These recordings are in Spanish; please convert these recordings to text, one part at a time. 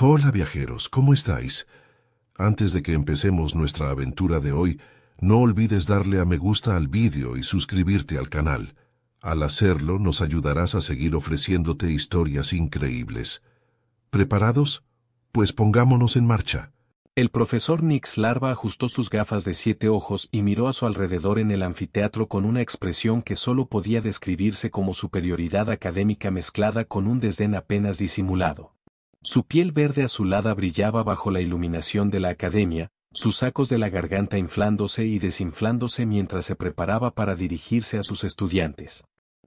Hola viajeros, ¿cómo estáis? Antes de que empecemos nuestra aventura de hoy, no olvides darle a me gusta al vídeo y suscribirte al canal. Al hacerlo, nos ayudarás a seguir ofreciéndote historias increíbles. ¿Preparados? Pues pongámonos en marcha. El profesor Nix Larva ajustó sus gafas de 7 ojos y miró a su alrededor en el anfiteatro con una expresión que solo podía describirse como superioridad académica mezclada con un desdén apenas disimulado. Su piel verde azulada brillaba bajo la iluminación de la academia, sus sacos de la garganta inflándose y desinflándose mientras se preparaba para dirigirse a sus estudiantes.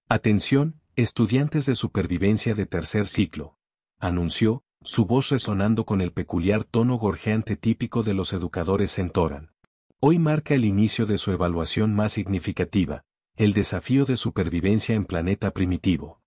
«Atención, estudiantes de supervivencia de tercer ciclo», anunció, su voz resonando con el peculiar tono gorjeante típico de los educadores Centauran. Hoy marca el inicio de su evaluación más significativa, el desafío de supervivencia en planeta primitivo.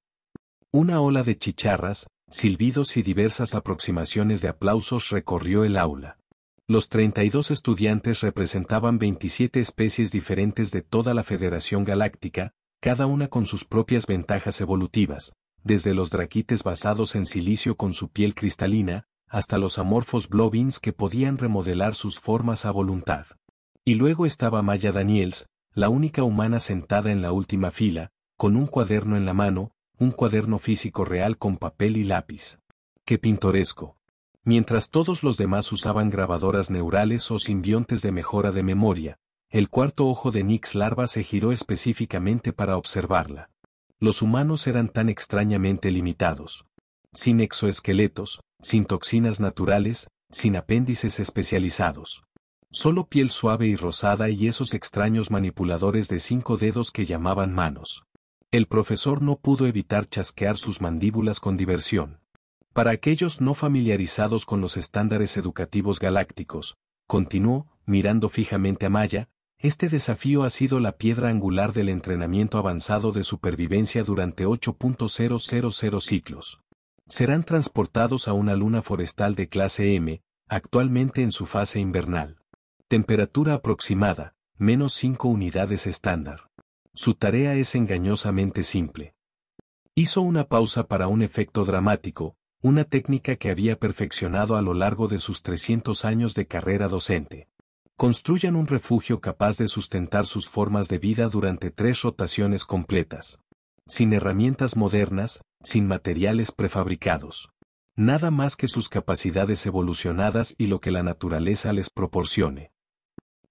Una ola de chicharras, silbidos y diversas aproximaciones de aplausos recorrió el aula. Los 32 estudiantes representaban 27 especies diferentes de toda la Federación Galáctica, cada una con sus propias ventajas evolutivas, desde los draquites basados en silicio con su piel cristalina, hasta los amorfos blobins que podían remodelar sus formas a voluntad. Y luego estaba Maya Daniels, la única humana sentada en la última fila, con un cuaderno en la mano, un cuaderno físico real con papel y lápiz. ¡Qué pintoresco! Mientras todos los demás usaban grabadoras neurales o simbiontes de mejora de memoria, el cuarto ojo de Nix Larva se giró específicamente para observarla. Los humanos eran tan extrañamente limitados. Sin exoesqueletos, sin toxinas naturales, sin apéndices especializados. Solo piel suave y rosada y esos extraños manipuladores de 5 dedos que llamaban manos. El profesor no pudo evitar chasquear sus mandíbulas con diversión. Para aquellos no familiarizados con los estándares educativos galácticos, continuó, mirando fijamente a Maya, este desafío ha sido la piedra angular del entrenamiento avanzado de supervivencia durante 8.000 ciclos. Serán transportados a una luna forestal de clase M, actualmente en su fase invernal. Temperatura aproximada, -5 unidades estándar. Su tarea es engañosamente simple. Hizo una pausa para un efecto dramático, una técnica que había perfeccionado a lo largo de sus 300 años de carrera docente. Construyan un refugio capaz de sustentar sus formas de vida durante 3 rotaciones completas. Sin herramientas modernas, sin materiales prefabricados. Nada más que sus capacidades evolucionadas y lo que la naturaleza les proporcione.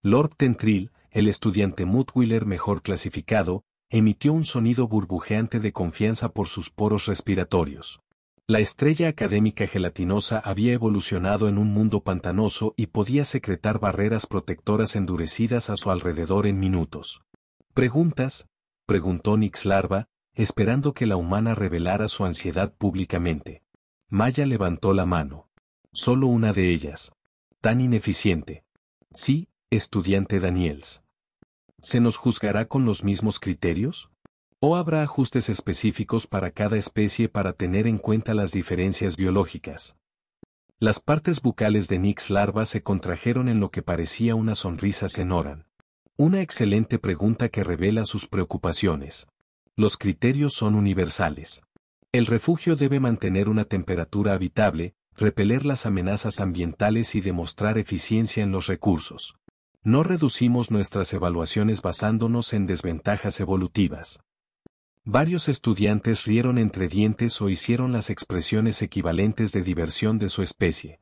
Lord Tentrill, el estudiante Mudwiller mejor clasificado, emitió un sonido burbujeante de confianza por sus poros respiratorios. La estrella académica gelatinosa había evolucionado en un mundo pantanoso y podía secretar barreras protectoras endurecidas a su alrededor en minutos. ¿Preguntas?, preguntó Nix Larva, esperando que la humana revelara su ansiedad públicamente. Maya levantó la mano. Solo una de ellas. Tan ineficiente. Sí, estudiante Daniels. ¿Se nos juzgará con los mismos criterios? ¿O habrá ajustes específicos para cada especie para tener en cuenta las diferencias biológicas? Las partes bucales de Nix Larva se contrajeron en lo que parecía una sonrisa Centauran. Una excelente pregunta que revela sus preocupaciones. Los criterios son universales. El refugio debe mantener una temperatura habitable, repeler las amenazas ambientales y demostrar eficiencia en los recursos. No reducimos nuestras evaluaciones basándonos en desventajas evolutivas. Varios estudiantes rieron entre dientes o hicieron las expresiones equivalentes de diversión de su especie.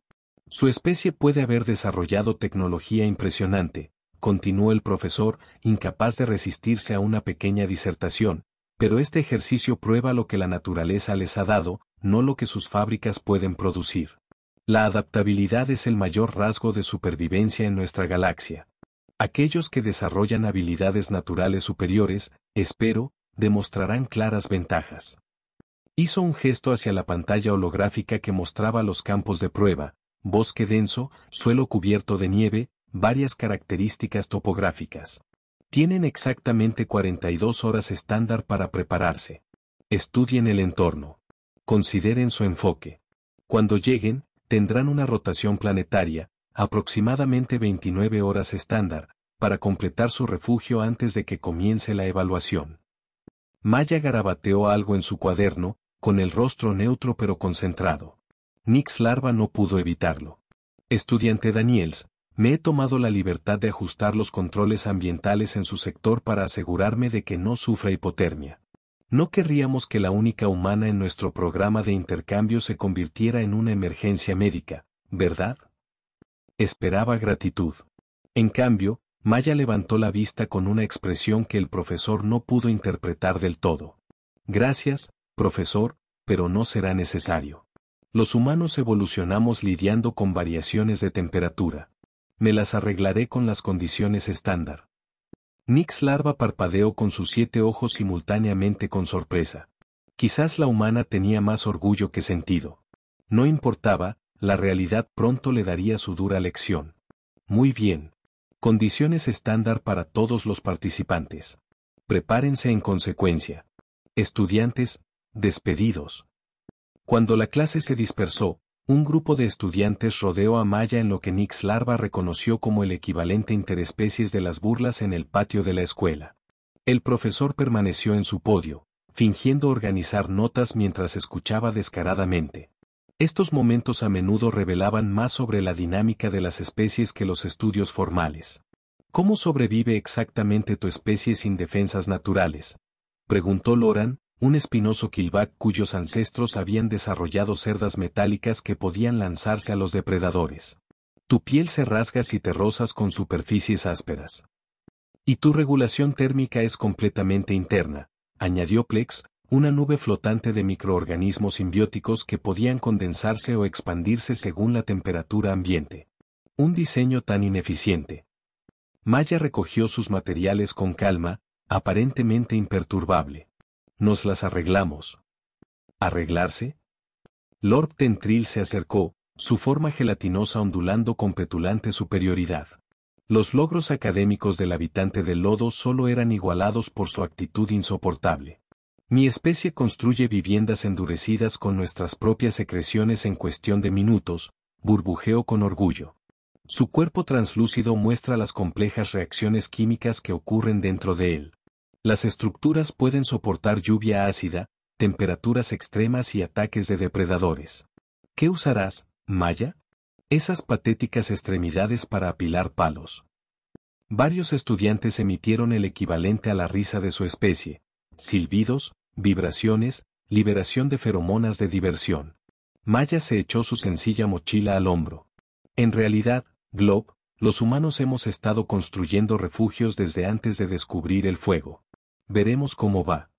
Su especie puede haber desarrollado tecnología impresionante, continuó el profesor, incapaz de resistirse a una pequeña disertación, pero este ejercicio prueba lo que la naturaleza les ha dado, no lo que sus fábricas pueden producir. La adaptabilidad es el mayor rasgo de supervivencia en nuestra galaxia. Aquellos que desarrollan habilidades naturales superiores, espero, demostrarán claras ventajas. Hizo un gesto hacia la pantalla holográfica que mostraba los campos de prueba, bosque denso, suelo cubierto de nieve, varias características topográficas. Tienen exactamente 42 horas estándar para prepararse. Estudien el entorno. Consideren su enfoque. Cuando lleguen, tendrán una rotación planetaria, aproximadamente 29 horas estándar, para completar su refugio antes de que comience la evaluación. Maya garabateó algo en su cuaderno, con el rostro neutro pero concentrado. Nix Larva no pudo evitarlo. Estudiante Daniels, me he tomado la libertad de ajustar los controles ambientales en su sector para asegurarme de que no sufra hipotermia. No querríamos que la única humana en nuestro programa de intercambio se convirtiera en una emergencia médica, ¿verdad? Esperaba gratitud. En cambio, Maya levantó la vista con una expresión que el profesor no pudo interpretar del todo. Gracias, profesor, pero no será necesario. Los humanos evolucionamos lidiando con variaciones de temperatura. Me las arreglaré con las condiciones estándar. Nix Larva parpadeó con sus 7 ojos simultáneamente con sorpresa. Quizás la humana tenía más orgullo que sentido. No importaba, la realidad pronto le daría su dura lección. Muy bien. Condiciones estándar para todos los participantes. Prepárense en consecuencia. Estudiantes, despedidos. Cuando la clase se dispersó, un grupo de estudiantes rodeó a Maya en lo que Nix Larva reconoció como el equivalente interespecies de las burlas en el patio de la escuela. El profesor permaneció en su podio, fingiendo organizar notas mientras escuchaba descaradamente. Estos momentos a menudo revelaban más sobre la dinámica de las especies que los estudios formales. ¿Cómo sobrevive exactamente tu especie sin defensas naturales?, preguntó Loran, un espinoso quillback cuyos ancestros habían desarrollado cerdas metálicas que podían lanzarse a los depredadores. Tu piel se rasga si te rozas con superficies ásperas. Y tu regulación térmica es completamente interna, añadió Plex, una nube flotante de microorganismos simbióticos que podían condensarse o expandirse según la temperatura ambiente. Un diseño tan ineficiente. Maya recogió sus materiales con calma, aparentemente imperturbable. Nos las arreglamos. ¿Arreglarse? Lord Tentrill se acercó, su forma gelatinosa ondulando con petulante superioridad. Los logros académicos del habitante del lodo solo eran igualados por su actitud insoportable. Mi especie construye viviendas endurecidas con nuestras propias secreciones en cuestión de minutos, burbujeó con orgullo. Su cuerpo translúcido muestra las complejas reacciones químicas que ocurren dentro de él. Las estructuras pueden soportar lluvia ácida, temperaturas extremas y ataques de depredadores. ¿Qué usarás, Maya? Esas patéticas extremidades para apilar palos. Varios estudiantes emitieron el equivalente a la risa de su especie: silbidos, vibraciones, liberación de feromonas de diversión. Maya se echó su sencilla mochila al hombro. En realidad, Glob, los humanos hemos estado construyendo refugios desde antes de descubrir el fuego. Veremos cómo va.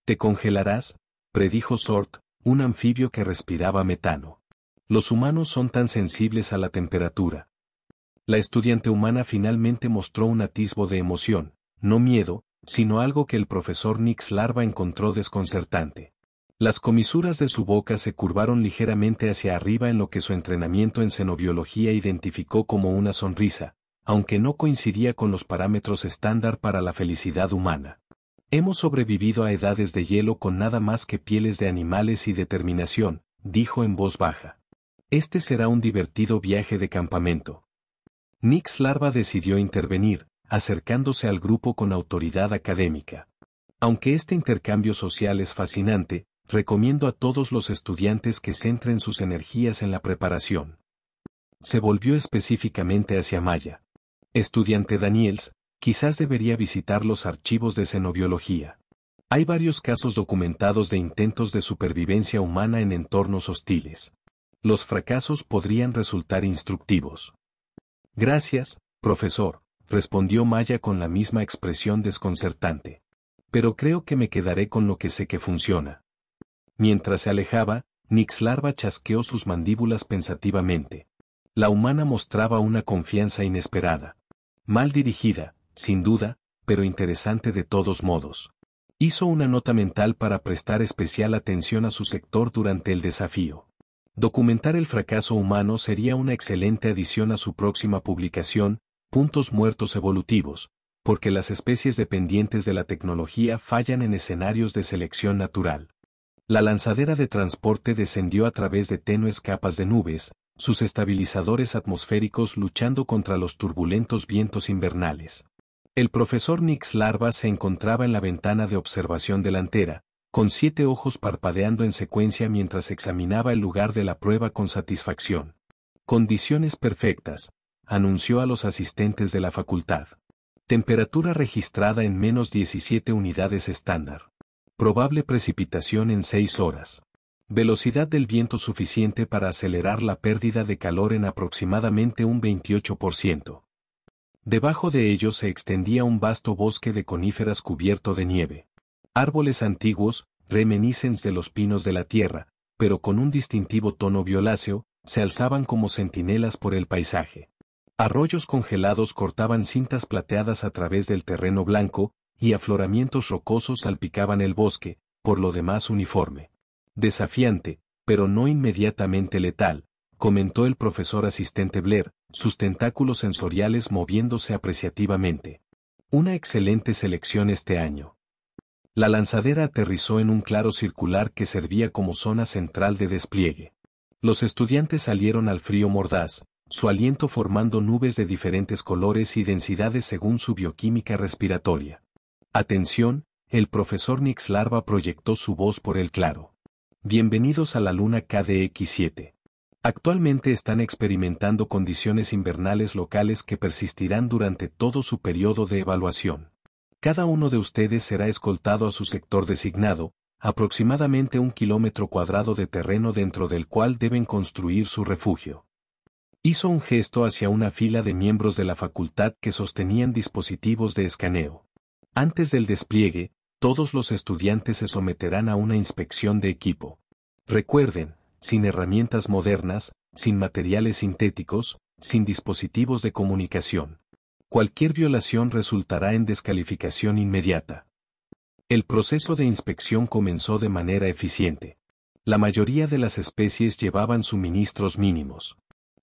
Te congelarás, predijo Sort, un anfibio que respiraba metano. Los humanos son tan sensibles a la temperatura. La estudiante humana finalmente mostró un atisbo de emoción, no miedo, sino algo que el profesor Nix Larva encontró desconcertante. Las comisuras de su boca se curvaron ligeramente hacia arriba en lo que su entrenamiento en xenobiología identificó como una sonrisa, aunque no coincidía con los parámetros estándar para la felicidad humana. Hemos sobrevivido a edades de hielo con nada más que pieles de animales y determinación, dijo en voz baja. Este será un divertido viaje de campamento. Nix Larva decidió intervenir, acercándose al grupo con autoridad académica. Aunque este intercambio social es fascinante, recomiendo a todos los estudiantes que centren sus energías en la preparación. Se volvió específicamente hacia Maya. Estudiante Daniels, quizás debería visitar los archivos de xenobiología. Hay varios casos documentados de intentos de supervivencia humana en entornos hostiles. Los fracasos podrían resultar instructivos. Gracias, profesor, respondió Maya con la misma expresión desconcertante. Pero creo que me quedaré con lo que sé que funciona. Mientras se alejaba, Nix Larva chasqueó sus mandíbulas pensativamente. La humana mostraba una confianza inesperada. Mal dirigida, sin duda, pero interesante de todos modos. Hizo una nota mental para prestar especial atención a su sector durante el desafío. Documentar el fracaso humano sería una excelente adición a su próxima publicación, Puntos muertos evolutivos, porque las especies dependientes de la tecnología fallan en escenarios de selección natural. La lanzadera de transporte descendió a través de tenues capas de nubes, sus estabilizadores atmosféricos luchando contra los turbulentos vientos invernales. El profesor Nix Larva se encontraba en la ventana de observación delantera, con 7 ojos parpadeando en secuencia mientras examinaba el lugar de la prueba con satisfacción. Condiciones perfectas, anunció a los asistentes de la facultad. Temperatura registrada en menos 17 unidades estándar. Probable precipitación en 6 horas. Velocidad del viento suficiente para acelerar la pérdida de calor en aproximadamente un 28%. Debajo de ellos se extendía un vasto bosque de coníferas cubierto de nieve. Árboles antiguos, reminiscentes de los pinos de la tierra, pero con un distintivo tono violáceo, se alzaban como centinelas por el paisaje. Arroyos congelados cortaban cintas plateadas a través del terreno blanco, y afloramientos rocosos salpicaban el bosque, por lo demás uniforme. Desafiante, pero no inmediatamente letal, comentó el profesor asistente Blair, sus tentáculos sensoriales moviéndose apreciativamente. Una excelente selección este año. La lanzadera aterrizó en un claro circular que servía como zona central de despliegue. Los estudiantes salieron al frío mordaz, su aliento formando nubes de diferentes colores y densidades según su bioquímica respiratoria. Atención, el profesor Nix Larva proyectó su voz por el claro. Bienvenidos a la luna KDX7. Actualmente están experimentando condiciones invernales locales que persistirán durante todo su periodo de evaluación. Cada uno de ustedes será escoltado a su sector designado, aproximadamente 1 kilómetro cuadrado de terreno dentro del cual deben construir su refugio. Hizo un gesto hacia una fila de miembros de la facultad que sostenían dispositivos de escaneo. Antes del despliegue, todos los estudiantes se someterán a una inspección de equipo. Recuerden, sin herramientas modernas, sin materiales sintéticos, sin dispositivos de comunicación. Cualquier violación resultará en descalificación inmediata. El proceso de inspección comenzó de manera eficiente. La mayoría de las especies llevaban suministros mínimos.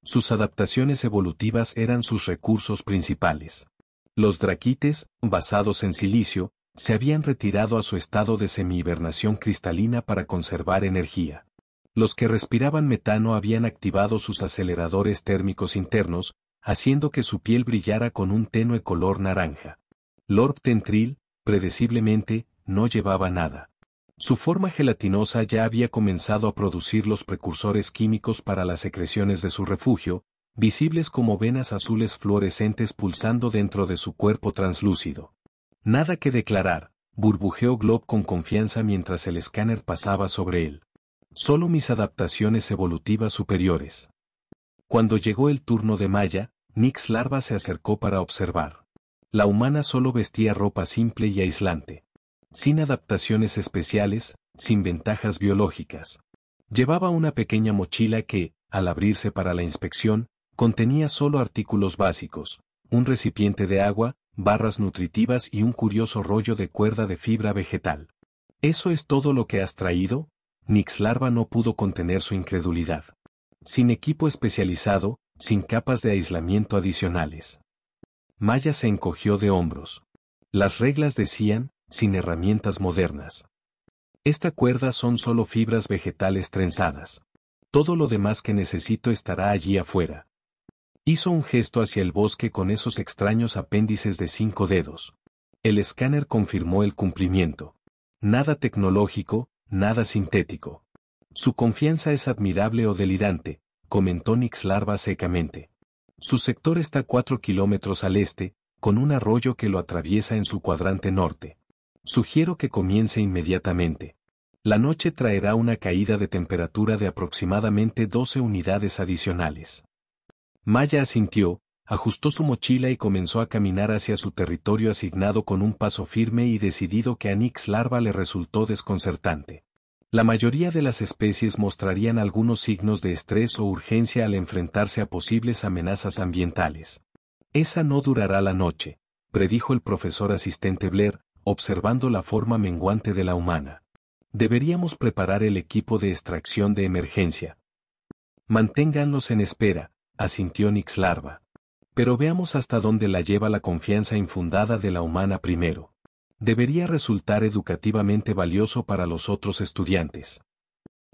Sus adaptaciones evolutivas eran sus recursos principales. Los draquites, basados en silicio, se habían retirado a su estado de semi-hibernación cristalina para conservar energía. Los que respiraban metano habían activado sus aceleradores térmicos internos, haciendo que su piel brillara con un tenue color naranja. Lord Tentril, predeciblemente, no llevaba nada. Su forma gelatinosa ya había comenzado a producir los precursores químicos para las secreciones de su refugio, visibles como venas azules fluorescentes pulsando dentro de su cuerpo translúcido. Nada que declarar, burbujeó Glob con confianza mientras el escáner pasaba sobre él. Solo mis adaptaciones evolutivas superiores. Cuando llegó el turno de Maya, Nix Larva se acercó para observar. La humana solo vestía ropa simple y aislante. Sin adaptaciones especiales, sin ventajas biológicas. Llevaba una pequeña mochila que, al abrirse para la inspección, contenía solo artículos básicos, un recipiente de agua, barras nutritivas y un curioso rollo de cuerda de fibra vegetal. ¿Eso es todo lo que has traído? Nix Larva no pudo contener su incredulidad. Sin equipo especializado, sin capas de aislamiento adicionales. Maya se encogió de hombros. Las reglas decían, sin herramientas modernas. Esta cuerda son solo fibras vegetales trenzadas. Todo lo demás que necesito estará allí afuera. Hizo un gesto hacia el bosque con esos extraños apéndices de 5 dedos. El escáner confirmó el cumplimiento. Nada tecnológico, nada sintético. Su confianza es admirable o delirante, comentó Nix Larva secamente. Su sector está 4 kilómetros al este, con un arroyo que lo atraviesa en su cuadrante norte. Sugiero que comience inmediatamente. La noche traerá una caída de temperatura de aproximadamente 12 unidades adicionales. Maya asintió, ajustó su mochila y comenzó a caminar hacia su territorio asignado con un paso firme y decidido que a Nix Larva le resultó desconcertante. La mayoría de las especies mostrarían algunos signos de estrés o urgencia al enfrentarse a posibles amenazas ambientales. Esa no durará la noche, predijo el profesor asistente Blair, observando la forma menguante de la humana. Deberíamos preparar el equipo de extracción de emergencia. Manténganlos en espera, asintió Nix Larva. Pero veamos hasta dónde la lleva la confianza infundada de la humana primero. Debería resultar educativamente valioso para los otros estudiantes.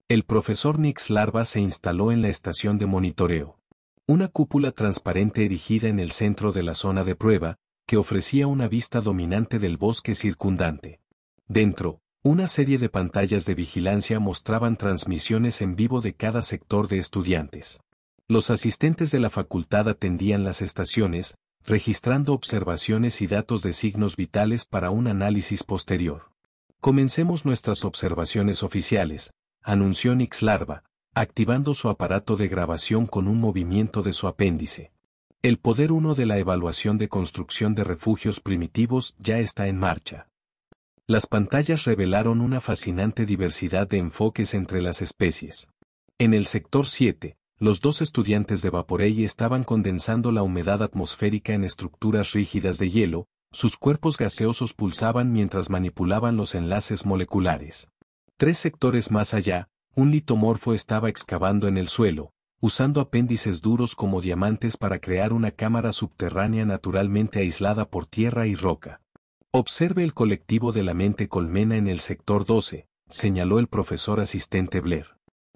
El profesor Nix Larva se instaló en la estación de monitoreo. Una cúpula transparente erigida en el centro de la zona de prueba, que ofrecía una vista dominante del bosque circundante. Dentro, Una serie de pantallas de vigilancia mostraban transmisiones en vivo de cada sector de estudiantes. Los asistentes de la facultad atendían las estaciones, registrando observaciones y datos de signos vitales para un análisis posterior. Comencemos nuestras observaciones oficiales, anunció Nix Larva, activando su aparato de grabación con un movimiento de su apéndice. El poder 1 de la evaluación de construcción de refugios primitivos ya está en marcha. Las pantallas revelaron una fascinante diversidad de enfoques entre las especies. En el sector 7, los dos estudiantes de Vaporei estaban condensando la humedad atmosférica en estructuras rígidas de hielo, sus cuerpos gaseosos pulsaban mientras manipulaban los enlaces moleculares. 3 sectores más allá, un litomorfo estaba excavando en el suelo, usando apéndices duros como diamantes para crear una cámara subterránea naturalmente aislada por tierra y roca. Observe el colectivo de la mente colmena en el sector 12, señaló el profesor asistente Blair.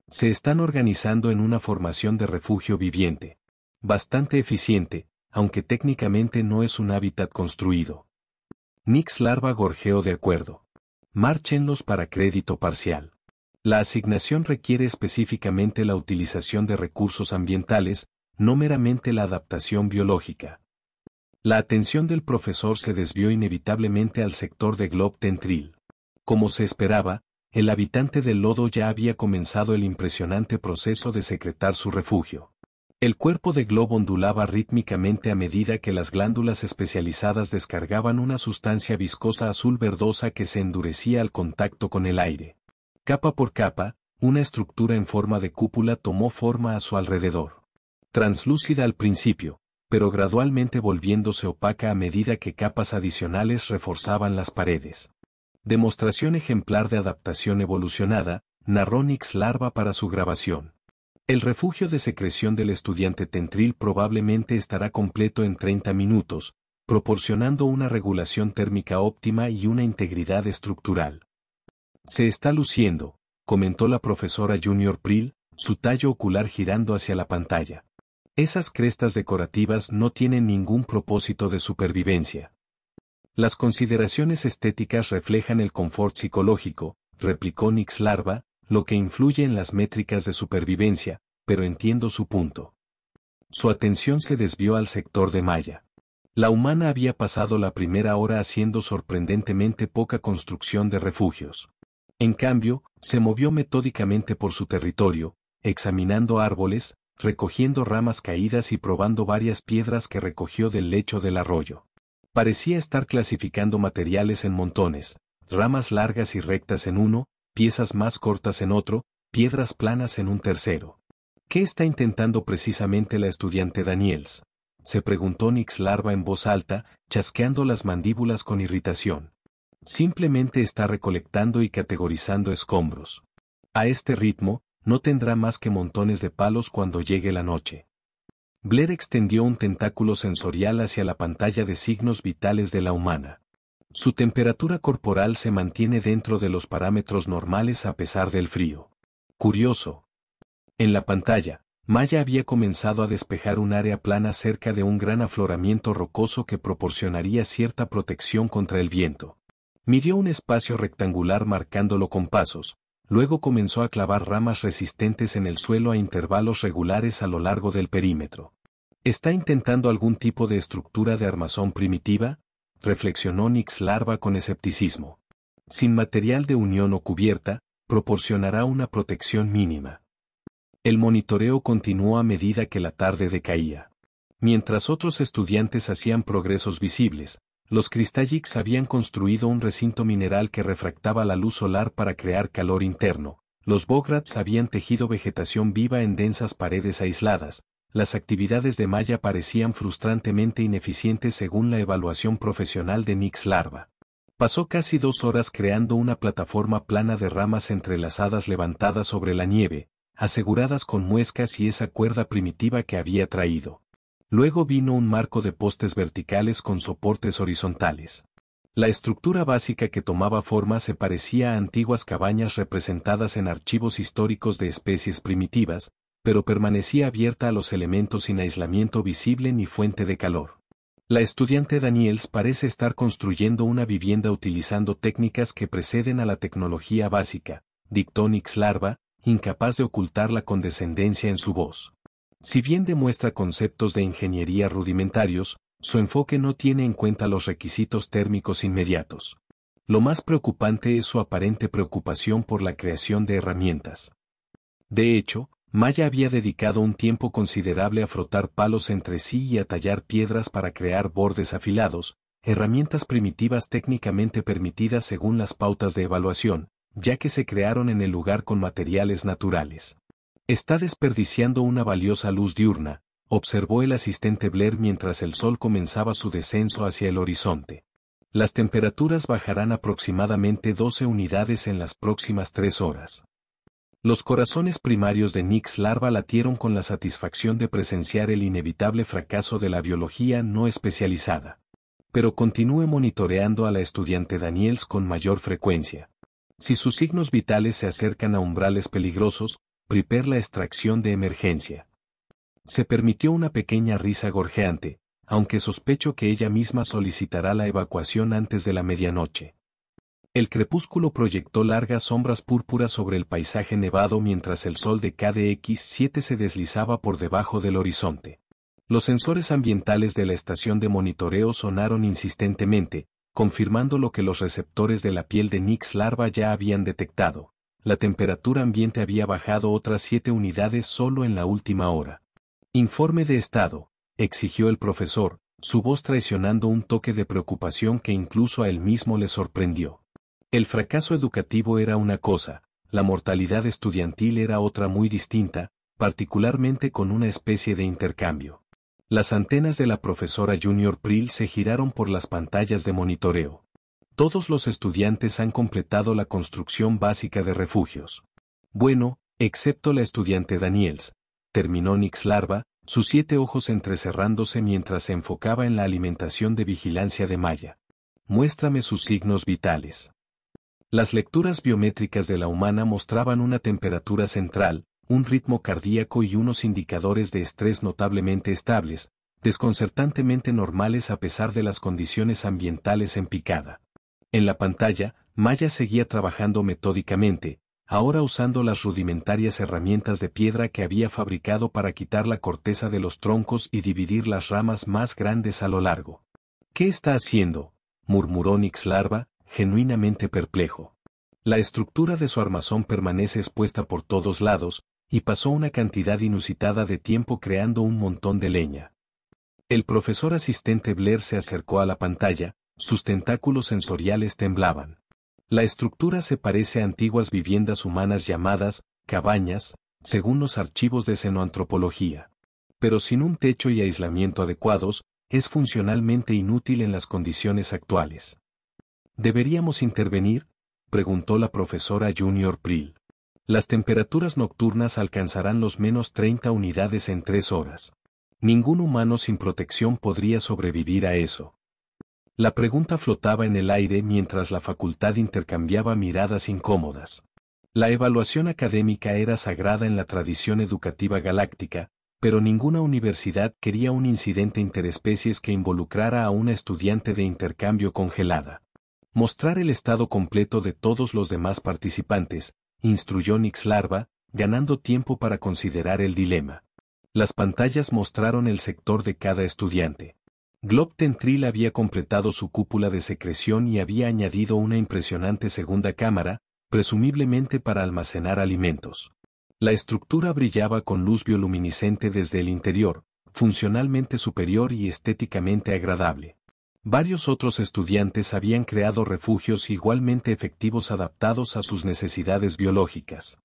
Se están organizando en una formación de refugio viviente. Bastante eficiente, aunque técnicamente no es un hábitat construido. Nix Larva gorjeó de acuerdo. Márchenlos para crédito parcial. La asignación requiere específicamente la utilización de recursos ambientales, no meramente la adaptación biológica. La atención del profesor se desvió inevitablemente al sector de Glob Tentril. Como se esperaba, el habitante del lodo ya había comenzado el impresionante proceso de secretar su refugio. El cuerpo de Glob ondulaba rítmicamente a medida que las glándulas especializadas descargaban una sustancia viscosa azul verdosa que se endurecía al contacto con el aire. Capa por capa, una estructura en forma de cúpula tomó forma a su alrededor. Translúcida al principio, pero gradualmente volviéndose opaca a medida que capas adicionales reforzaban las paredes. Demostración ejemplar de adaptación evolucionada, narró Nix Larva para su grabación. El refugio de secreción del estudiante Tentril probablemente estará completo en 30 minutos, proporcionando una regulación térmica óptima y una integridad estructural. Se está luciendo, comentó la profesora Junior Prill, su tallo ocular girando hacia la pantalla. Esas crestas decorativas no tienen ningún propósito de supervivencia. Las consideraciones estéticas reflejan el confort psicológico, replicó Nix Larva, lo que influye en las métricas de supervivencia, pero entiendo su punto. Su atención se desvió al sector de Maya. La humana había pasado la primera hora haciendo sorprendentemente poca construcción de refugios. En cambio, se movió metódicamente por su territorio, examinando árboles, recogiendo ramas caídas y probando varias piedras que recogió del lecho del arroyo. Parecía estar clasificando materiales en montones, ramas largas y rectas en uno, piezas más cortas en otro, piedras planas en un tercero. ¿Qué está intentando precisamente la estudiante Daniels?, se preguntó Nix Larva en voz alta, chasqueando las mandíbulas con irritación. Simplemente está recolectando y categorizando escombros. A este ritmo, no tendrá más que montones de palos cuando llegue la noche. Blair extendió un tentáculo sensorial hacia la pantalla de signos vitales de la humana. Su temperatura corporal se mantiene dentro de los parámetros normales a pesar del frío. Curioso. En la pantalla, Maya había comenzado a despejar un área plana cerca de un gran afloramiento rocoso que proporcionaría cierta protección contra el viento. Midió un espacio rectangular marcándolo con pasos. Luego comenzó a clavar ramas resistentes en el suelo a intervalos regulares a lo largo del perímetro. ¿Está intentando algún tipo de estructura de armazón primitiva?, reflexionó Nix Larva con escepticismo. Sin material de unión o cubierta, proporcionará una protección mínima. El monitoreo continuó a medida que la tarde decaía. Mientras otros estudiantes hacían progresos visibles, los Crystallics habían construido un recinto mineral que refractaba la luz solar para crear calor interno. Los Bograts habían tejido vegetación viva en densas paredes aisladas. Las actividades de Maya parecían frustrantemente ineficientes según la evaluación profesional de Nix Larva. Pasó casi 2 horas creando una plataforma plana de ramas entrelazadas levantadas sobre la nieve, aseguradas con muescas y esa cuerda primitiva que había traído. Luego vino un marco de postes verticales con soportes horizontales. La estructura básica que tomaba forma se parecía a antiguas cabañas representadas en archivos históricos de especies primitivas, pero permanecía abierta a los elementos sin aislamiento visible ni fuente de calor. La estudiante Daniels parece estar construyendo una vivienda utilizando técnicas que preceden a la tecnología básica, dictó Nix Larva, incapaz de ocultar la condescendencia en su voz. Si bien demuestra conceptos de ingeniería rudimentarios, su enfoque no tiene en cuenta los requisitos térmicos inmediatos. Lo más preocupante es su aparente preocupación por la creación de herramientas. De hecho, Maya había dedicado un tiempo considerable a frotar palos entre sí y a tallar piedras para crear bordes afilados, herramientas primitivas técnicamente permitidas según las pautas de evaluación, ya que se crearon en el lugar con materiales naturales. Está desperdiciando una valiosa luz diurna, observó el asistente Blair mientras el sol comenzaba su descenso hacia el horizonte. Las temperaturas bajarán aproximadamente 12 unidades en las próximas 3 horas. Los corazones primarios de Nix Larva latieron con la satisfacción de presenciar el inevitable fracaso de la biología no especializada. Pero continúe monitoreando a la estudiante Daniels con mayor frecuencia. Si sus signos vitales se acercan a umbrales peligrosos, prepare la extracción de emergencia. Se permitió una pequeña risa gorjeante, aunque sospecho que ella misma solicitará la evacuación antes de la medianoche. El crepúsculo proyectó largas sombras púrpuras sobre el paisaje nevado mientras el sol de KDX-7 se deslizaba por debajo del horizonte. Los sensores ambientales de la estación de monitoreo sonaron insistentemente, confirmando lo que los receptores de la piel de Nix Larva ya habían detectado. La temperatura ambiente había bajado otras 7 unidades solo en la última hora. Informe de estado, exigió el profesor, su voz traicionando un toque de preocupación que incluso a él mismo le sorprendió. El fracaso educativo era una cosa, la mortalidad estudiantil era otra muy distinta, particularmente con una especie de intercambio. Las antenas de la profesora Junior Prill se giraron por las pantallas de monitoreo. Todos los estudiantes han completado la construcción básica de refugios. Bueno, excepto la estudiante Daniels, terminó Nix Larva, sus 7 ojos entrecerrándose mientras se enfocaba en la alimentación de vigilancia de Maya. Muéstrame sus signos vitales. Las lecturas biométricas de la humana mostraban una temperatura central, un ritmo cardíaco y unos indicadores de estrés notablemente estables, desconcertantemente normales a pesar de las condiciones ambientales en picada. En la pantalla, Maya seguía trabajando metódicamente, ahora usando las rudimentarias herramientas de piedra que había fabricado para quitar la corteza de los troncos y dividir las ramas más grandes a lo largo. ¿Qué está haciendo?, murmuró Nix Larva, genuinamente perplejo. La estructura de su armazón permanece expuesta por todos lados, y pasó una cantidad inusitada de tiempo creando un montón de leña. El profesor asistente Blair se acercó a la pantalla, sus tentáculos sensoriales temblaban. La estructura se parece a antiguas viviendas humanas llamadas cabañas, según los archivos de xenoantropología. Pero sin un techo y aislamiento adecuados, es funcionalmente inútil en las condiciones actuales. ¿Deberíamos intervenir?, preguntó la profesora Junior Prill. Las temperaturas nocturnas alcanzarán los menos 30 unidades en 3 horas. Ningún humano sin protección podría sobrevivir a eso. La pregunta flotaba en el aire mientras la facultad intercambiaba miradas incómodas. La evaluación académica era sagrada en la tradición educativa galáctica, pero ninguna universidad quería un incidente interespecies que involucrara a una estudiante de intercambio congelada. Mostrar el estado completo de todos los demás participantes, instruyó Nix Larva, ganando tiempo para considerar el dilema. Las pantallas mostraron el sector de cada estudiante. Glob Tentril había completado su cúpula de secreción y había añadido una impresionante segunda cámara, presumiblemente para almacenar alimentos. La estructura brillaba con luz bioluminiscente desde el interior, funcionalmente superior y estéticamente agradable. Varios otros estudiantes habían creado refugios igualmente efectivos adaptados a sus necesidades biológicas.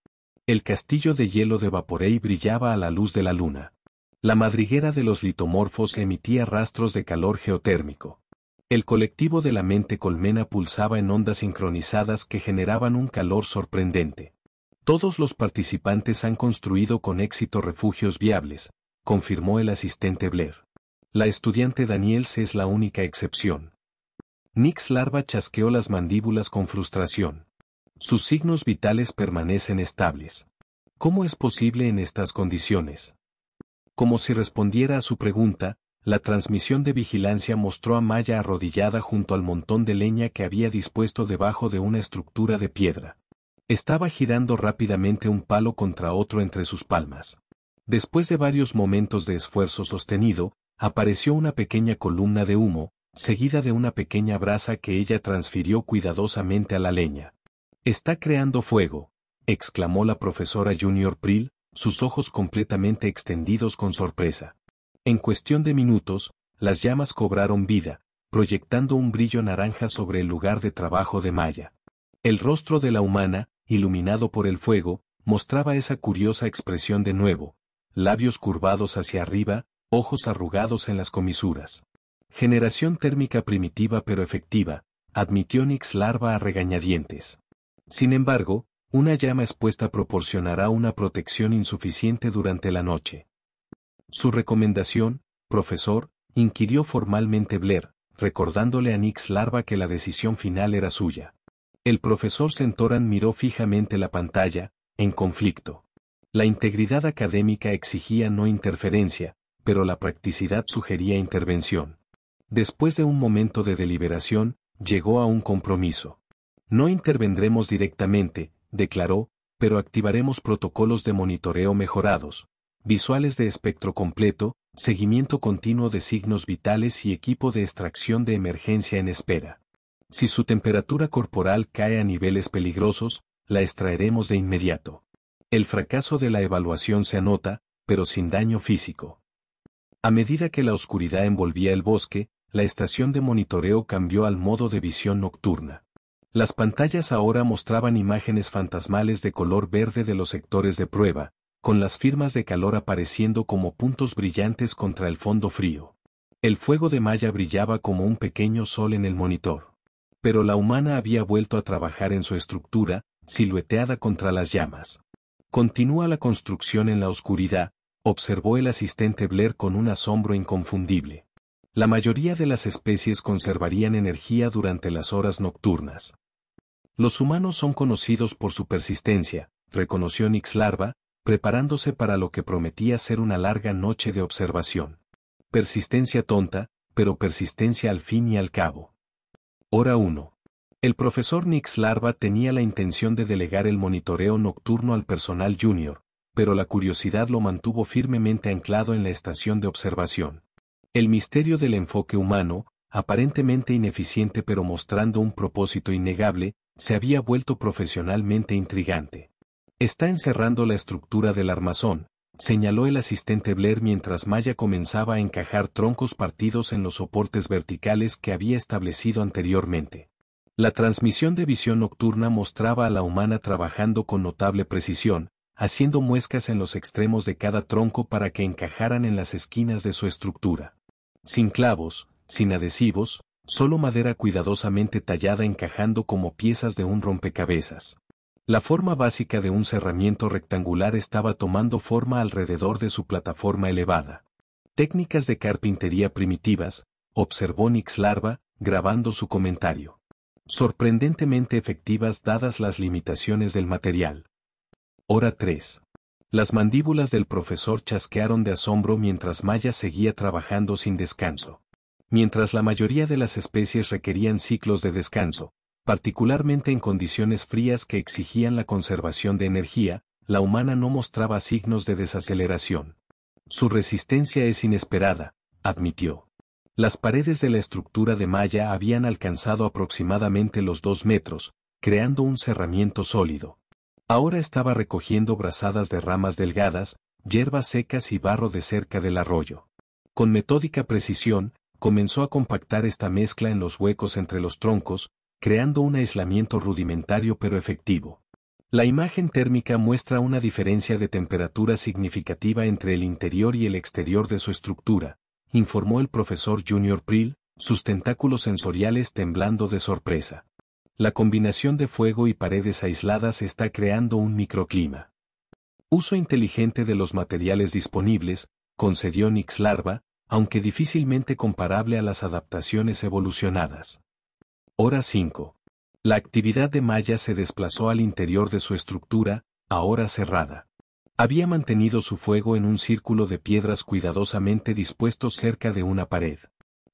El castillo de hielo de Vaporei brillaba a la luz de la luna. La madriguera de los litomorfos emitía rastros de calor geotérmico. El colectivo de la mente colmena pulsaba en ondas sincronizadas que generaban un calor sorprendente. Todos los participantes han construido con éxito refugios viables, confirmó el asistente Blair. La estudiante Daniels es la única excepción. Nix Larva chasqueó las mandíbulas con frustración. Sus signos vitales permanecen estables. ¿Cómo es posible en estas condiciones? Como si respondiera a su pregunta, la transmisión de vigilancia mostró a Maya arrodillada junto al montón de leña que había dispuesto debajo de una estructura de piedra. Estaba girando rápidamente un palo contra otro entre sus palmas. Después de varios momentos de esfuerzo sostenido, apareció una pequeña columna de humo, seguida de una pequeña brasa que ella transfirió cuidadosamente a la leña. «Está creando fuego», exclamó la profesora Junior Prill, sus ojos completamente extendidos con sorpresa. En cuestión de minutos, las llamas cobraron vida, proyectando un brillo naranja sobre el lugar de trabajo de Maya. El rostro de la humana, iluminado por el fuego, mostraba esa curiosa expresión de nuevo, labios curvados hacia arriba, ojos arrugados en las comisuras. Generación térmica primitiva pero efectiva, admitió Nix Larva a regañadientes. Sin embargo, una llama expuesta proporcionará una protección insuficiente durante la noche. Su recomendación, profesor, inquirió formalmente Blair, recordándole a Nix Larva que la decisión final era suya. El profesor Centoran miró fijamente la pantalla, en conflicto. La integridad académica exigía no interferencia, pero la practicidad sugería intervención. Después de un momento de deliberación, llegó a un compromiso. No intervendremos directamente, declaró, pero activaremos protocolos de monitoreo mejorados, visuales de espectro completo, seguimiento continuo de signos vitales y equipo de extracción de emergencia en espera. Si su temperatura corporal cae a niveles peligrosos, la extraeremos de inmediato. El fracaso de la evaluación se anota, pero sin daño físico. A medida que la oscuridad envolvía el bosque, la estación de monitoreo cambió al modo de visión nocturna. Las pantallas ahora mostraban imágenes fantasmales de color verde de los sectores de prueba, con las firmas de calor apareciendo como puntos brillantes contra el fondo frío. El fuego de Maya brillaba como un pequeño sol en el monitor. Pero la humana había vuelto a trabajar en su estructura, silueteada contra las llamas. Continúa la construcción en la oscuridad, observó el asistente Blair con un asombro inconfundible. La mayoría de las especies conservarían energía durante las horas nocturnas. Los humanos son conocidos por su persistencia, reconoció Nix Larva, preparándose para lo que prometía ser una larga noche de observación. Persistencia tonta, pero persistencia al fin y al cabo. Hora 1. El profesor Nix Larva tenía la intención de delegar el monitoreo nocturno al personal junior, pero la curiosidad lo mantuvo firmemente anclado en la estación de observación. El misterio del enfoque humano, aparentemente ineficiente pero mostrando un propósito innegable, se había vuelto profesionalmente intrigante. Está encerrando la estructura del armazón, señaló el asistente Blair mientras Maya comenzaba a encajar troncos partidos en los soportes verticales que había establecido anteriormente. La transmisión de visión nocturna mostraba a la humana trabajando con notable precisión, haciendo muescas en los extremos de cada tronco para que encajaran en las esquinas de su estructura. Sin clavos, sin adhesivos, solo madera cuidadosamente tallada encajando como piezas de un rompecabezas. La forma básica de un cerramiento rectangular estaba tomando forma alrededor de su plataforma elevada. Técnicas de carpintería primitivas, observó Nix Larva, grabando su comentario. Sorprendentemente efectivas dadas las limitaciones del material. Hora 3. Las mandíbulas del profesor chasquearon de asombro mientras Maya seguía trabajando sin descanso. Mientras la mayoría de las especies requerían ciclos de descanso, particularmente en condiciones frías que exigían la conservación de energía, la humana no mostraba signos de desaceleración. Su resistencia es inesperada, admitió. Las paredes de la estructura de Maya habían alcanzado aproximadamente los 2 metros, creando un cerramiento sólido. Ahora estaba recogiendo brazadas de ramas delgadas, hierbas secas y barro de cerca del arroyo. Con metódica precisión, comenzó a compactar esta mezcla en los huecos entre los troncos, creando un aislamiento rudimentario pero efectivo. La imagen térmica muestra una diferencia de temperatura significativa entre el interior y el exterior de su estructura, informó el profesor Junior Prill, sus tentáculos sensoriales temblando de sorpresa. La combinación de fuego y paredes aisladas está creando un microclima. Uso inteligente de los materiales disponibles, concedió Nix Larva, aunque difícilmente comparable a las adaptaciones evolucionadas. Hora 5. La actividad de Maya se desplazó al interior de su estructura, ahora cerrada. Había mantenido su fuego en un círculo de piedras cuidadosamente dispuestos cerca de una pared.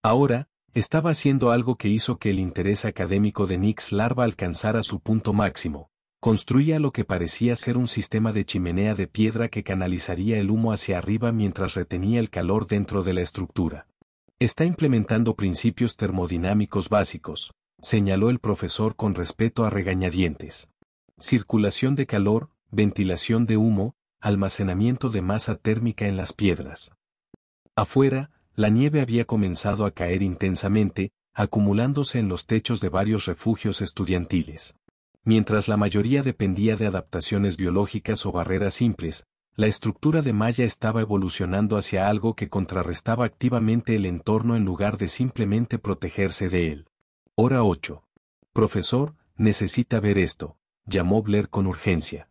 Ahora, estaba haciendo algo que hizo que el interés académico de Nix Larva alcanzara su punto máximo. Construía lo que parecía ser un sistema de chimenea de piedra que canalizaría el humo hacia arriba mientras retenía el calor dentro de la estructura. Está implementando principios termodinámicos básicos, señaló el profesor con respeto a regañadientes. Circulación de calor, ventilación de humo, almacenamiento de masa térmica en las piedras. Afuera, la nieve había comenzado a caer intensamente, acumulándose en los techos de varios refugios estudiantiles. Mientras la mayoría dependía de adaptaciones biológicas o barreras simples, la estructura de malla estaba evolucionando hacia algo que contrarrestaba activamente el entorno en lugar de simplemente protegerse de él. Hora 8. Profesor, necesita ver esto, llamó Blair con urgencia.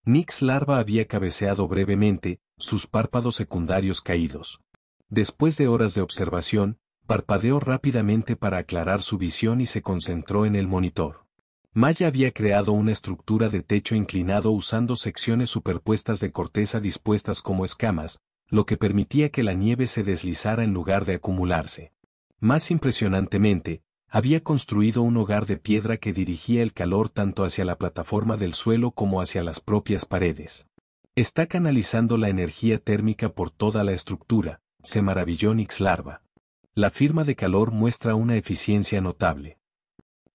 Nix Larva había cabeceado brevemente, sus párpados secundarios caídos. Después de horas de observación, parpadeó rápidamente para aclarar su visión y se concentró en el monitor. Maya había creado una estructura de techo inclinado usando secciones superpuestas de corteza dispuestas como escamas, lo que permitía que la nieve se deslizara en lugar de acumularse. Más impresionantemente, había construido un hogar de piedra que dirigía el calor tanto hacia la plataforma del suelo como hacia las propias paredes. Está canalizando la energía térmica por toda la estructura, se maravilló Nix Larva. La firma de calor muestra una eficiencia notable.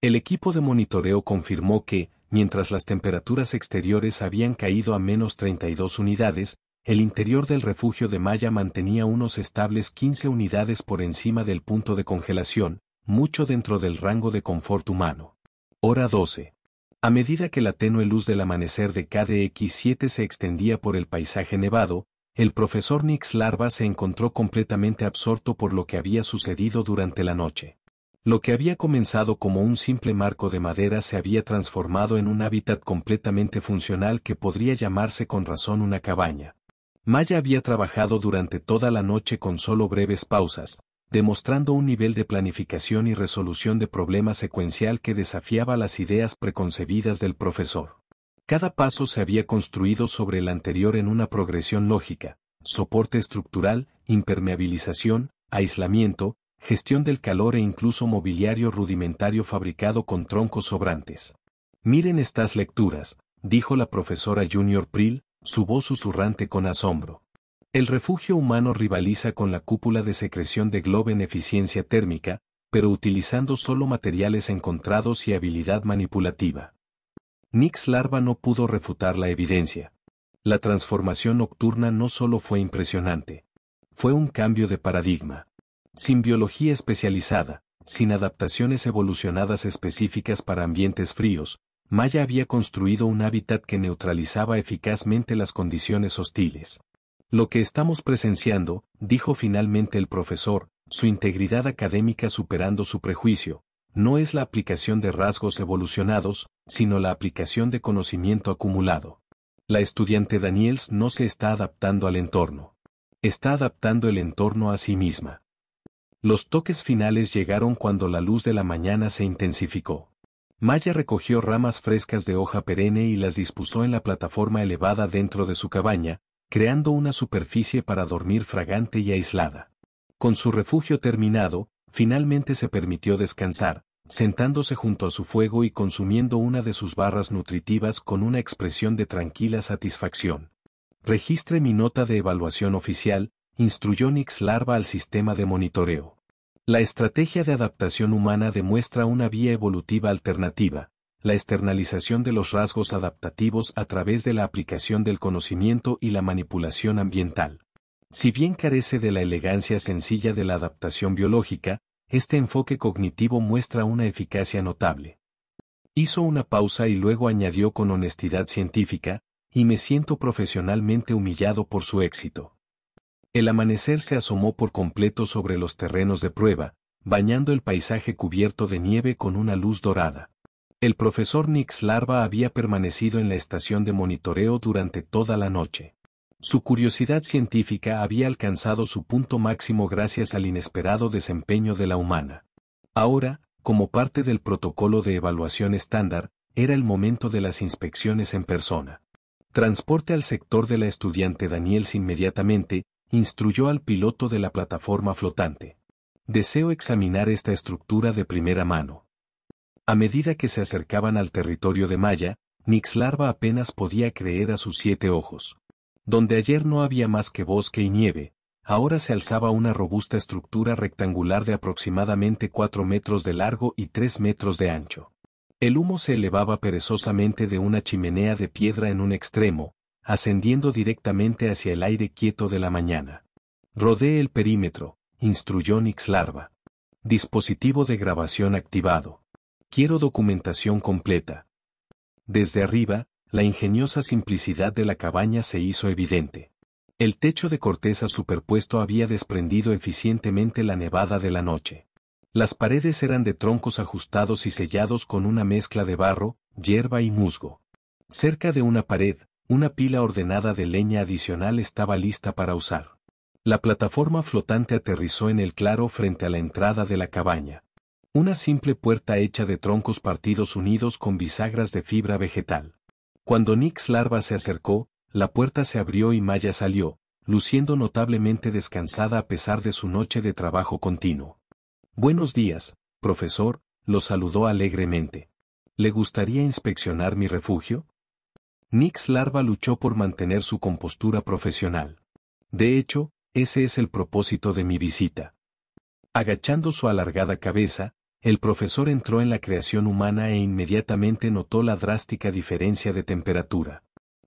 El equipo de monitoreo confirmó que, mientras las temperaturas exteriores habían caído a menos 32 unidades, el interior del refugio de Maya mantenía unos estables 15 unidades por encima del punto de congelación, mucho dentro del rango de confort humano. Hora 12. A medida que la tenue luz del amanecer de KDX-7 se extendía por el paisaje nevado, el profesor Nix Larva se encontró completamente absorto por lo que había sucedido durante la noche. Lo que había comenzado como un simple marco de madera se había transformado en un hábitat completamente funcional que podría llamarse con razón una cabaña. Maya había trabajado durante toda la noche con solo breves pausas, demostrando un nivel de planificación y resolución de problemas secuencial que desafiaba las ideas preconcebidas del profesor. Cada paso se había construido sobre el anterior en una progresión lógica: soporte estructural, impermeabilización, aislamiento, gestión del calor e incluso mobiliario rudimentario fabricado con troncos sobrantes. Miren estas lecturas, dijo la profesora Junior Prill, su voz susurrante con asombro. El refugio humano rivaliza con la cúpula de secreción de Globe en eficiencia térmica, pero utilizando solo materiales encontrados y habilidad manipulativa. Nix Larva no pudo refutar la evidencia. La transformación nocturna no solo fue impresionante. Fue un cambio de paradigma. Sin biología especializada, sin adaptaciones evolucionadas específicas para ambientes fríos, Maya había construido un hábitat que neutralizaba eficazmente las condiciones hostiles. Lo que estamos presenciando, dijo finalmente el profesor, su integridad académica superando su prejuicio, no es la aplicación de rasgos evolucionados, sino la aplicación de conocimiento acumulado. La estudiante Daniels no se está adaptando al entorno. Está adaptando el entorno a sí misma. Los toques finales llegaron cuando la luz de la mañana se intensificó. Maya recogió ramas frescas de hoja perenne y las dispuso en la plataforma elevada dentro de su cabaña, creando una superficie para dormir fragante y aislada. Con su refugio terminado, finalmente se permitió descansar, sentándose junto a su fuego y consumiendo una de sus barras nutritivas con una expresión de tranquila satisfacción. Registre mi nota de evaluación oficial, instruyó Nix Larva al sistema de monitoreo. La estrategia de adaptación humana demuestra una vía evolutiva alternativa: la externalización de los rasgos adaptativos a través de la aplicación del conocimiento y la manipulación ambiental. Si bien carece de la elegancia sencilla de la adaptación biológica, este enfoque cognitivo muestra una eficacia notable. Hizo una pausa y luego añadió con honestidad científica: y me siento profesionalmente humillado por su éxito. El amanecer se asomó por completo sobre los terrenos de prueba, bañando el paisaje cubierto de nieve con una luz dorada. El profesor Nix Larva había permanecido en la estación de monitoreo durante toda la noche. Su curiosidad científica había alcanzado su punto máximo gracias al inesperado desempeño de la humana. Ahora, como parte del protocolo de evaluación estándar, era el momento de las inspecciones en persona. Transporte al sector de la estudiante Daniels inmediatamente, instruyó al piloto de la plataforma flotante. Deseo examinar esta estructura de primera mano. A medida que se acercaban al territorio de Maya, Nixlarva apenas podía creer a sus 7 ojos. Donde ayer no había más que bosque y nieve, ahora se alzaba una robusta estructura rectangular de aproximadamente 4 metros de largo y 3 metros de ancho. El humo se elevaba perezosamente de una chimenea de piedra en un extremo, ascendiendo directamente hacia el aire quieto de la mañana. Rodee el perímetro, instruyó Nixlarva. Dispositivo de grabación activado. Quiero documentación completa. Desde arriba, la ingeniosa simplicidad de la cabaña se hizo evidente. El techo de corteza superpuesto había desprendido eficientemente la nevada de la noche. Las paredes eran de troncos ajustados y sellados con una mezcla de barro, hierba y musgo. Cerca de una pared, una pila ordenada de leña adicional estaba lista para usar. La plataforma flotante aterrizó en el claro frente a la entrada de la cabaña. Una simple puerta hecha de troncos partidos unidos con bisagras de fibra vegetal. Cuando Nixlarva se acercó, la puerta se abrió y Maya salió, luciendo notablemente descansada a pesar de su noche de trabajo continuo. Buenos días, profesor, lo saludó alegremente. ¿Le gustaría inspeccionar mi refugio? Nixlarva luchó por mantener su compostura profesional. De hecho, ese es el propósito de mi visita. Agachando su alargada cabeza, el profesor entró en la creación humana e inmediatamente notó la drástica diferencia de temperatura.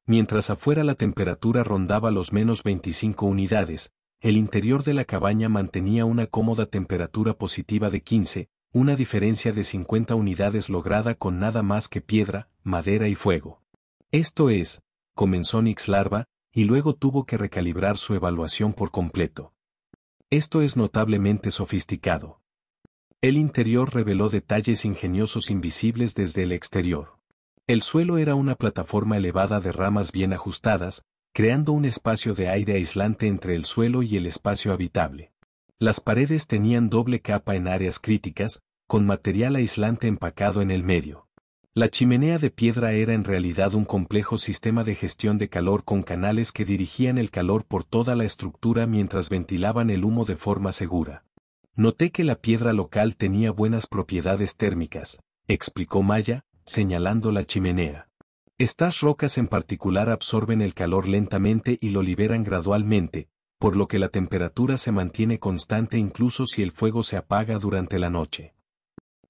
Mientras afuera la temperatura rondaba los menos 25 unidades, el interior de la cabaña mantenía una cómoda temperatura positiva de 15, una diferencia de 50 unidades lograda con nada más que piedra, madera y fuego. Esto es, comenzó Nixlarva, y luego tuvo que recalibrar su evaluación por completo. Esto es notablemente sofisticado. El interior reveló detalles ingeniosos invisibles desde el exterior. El suelo era una plataforma elevada de ramas bien ajustadas, creando un espacio de aire aislante entre el suelo y el espacio habitable. Las paredes tenían doble capa en áreas críticas, con material aislante empacado en el medio. La chimenea de piedra era en realidad un complejo sistema de gestión de calor con canales que dirigían el calor por toda la estructura mientras ventilaban el humo de forma segura. Noté que la piedra local tenía buenas propiedades térmicas, explicó Maya, señalando la chimenea. Estas rocas en particular absorben el calor lentamente y lo liberan gradualmente, por lo que la temperatura se mantiene constante incluso si el fuego se apaga durante la noche.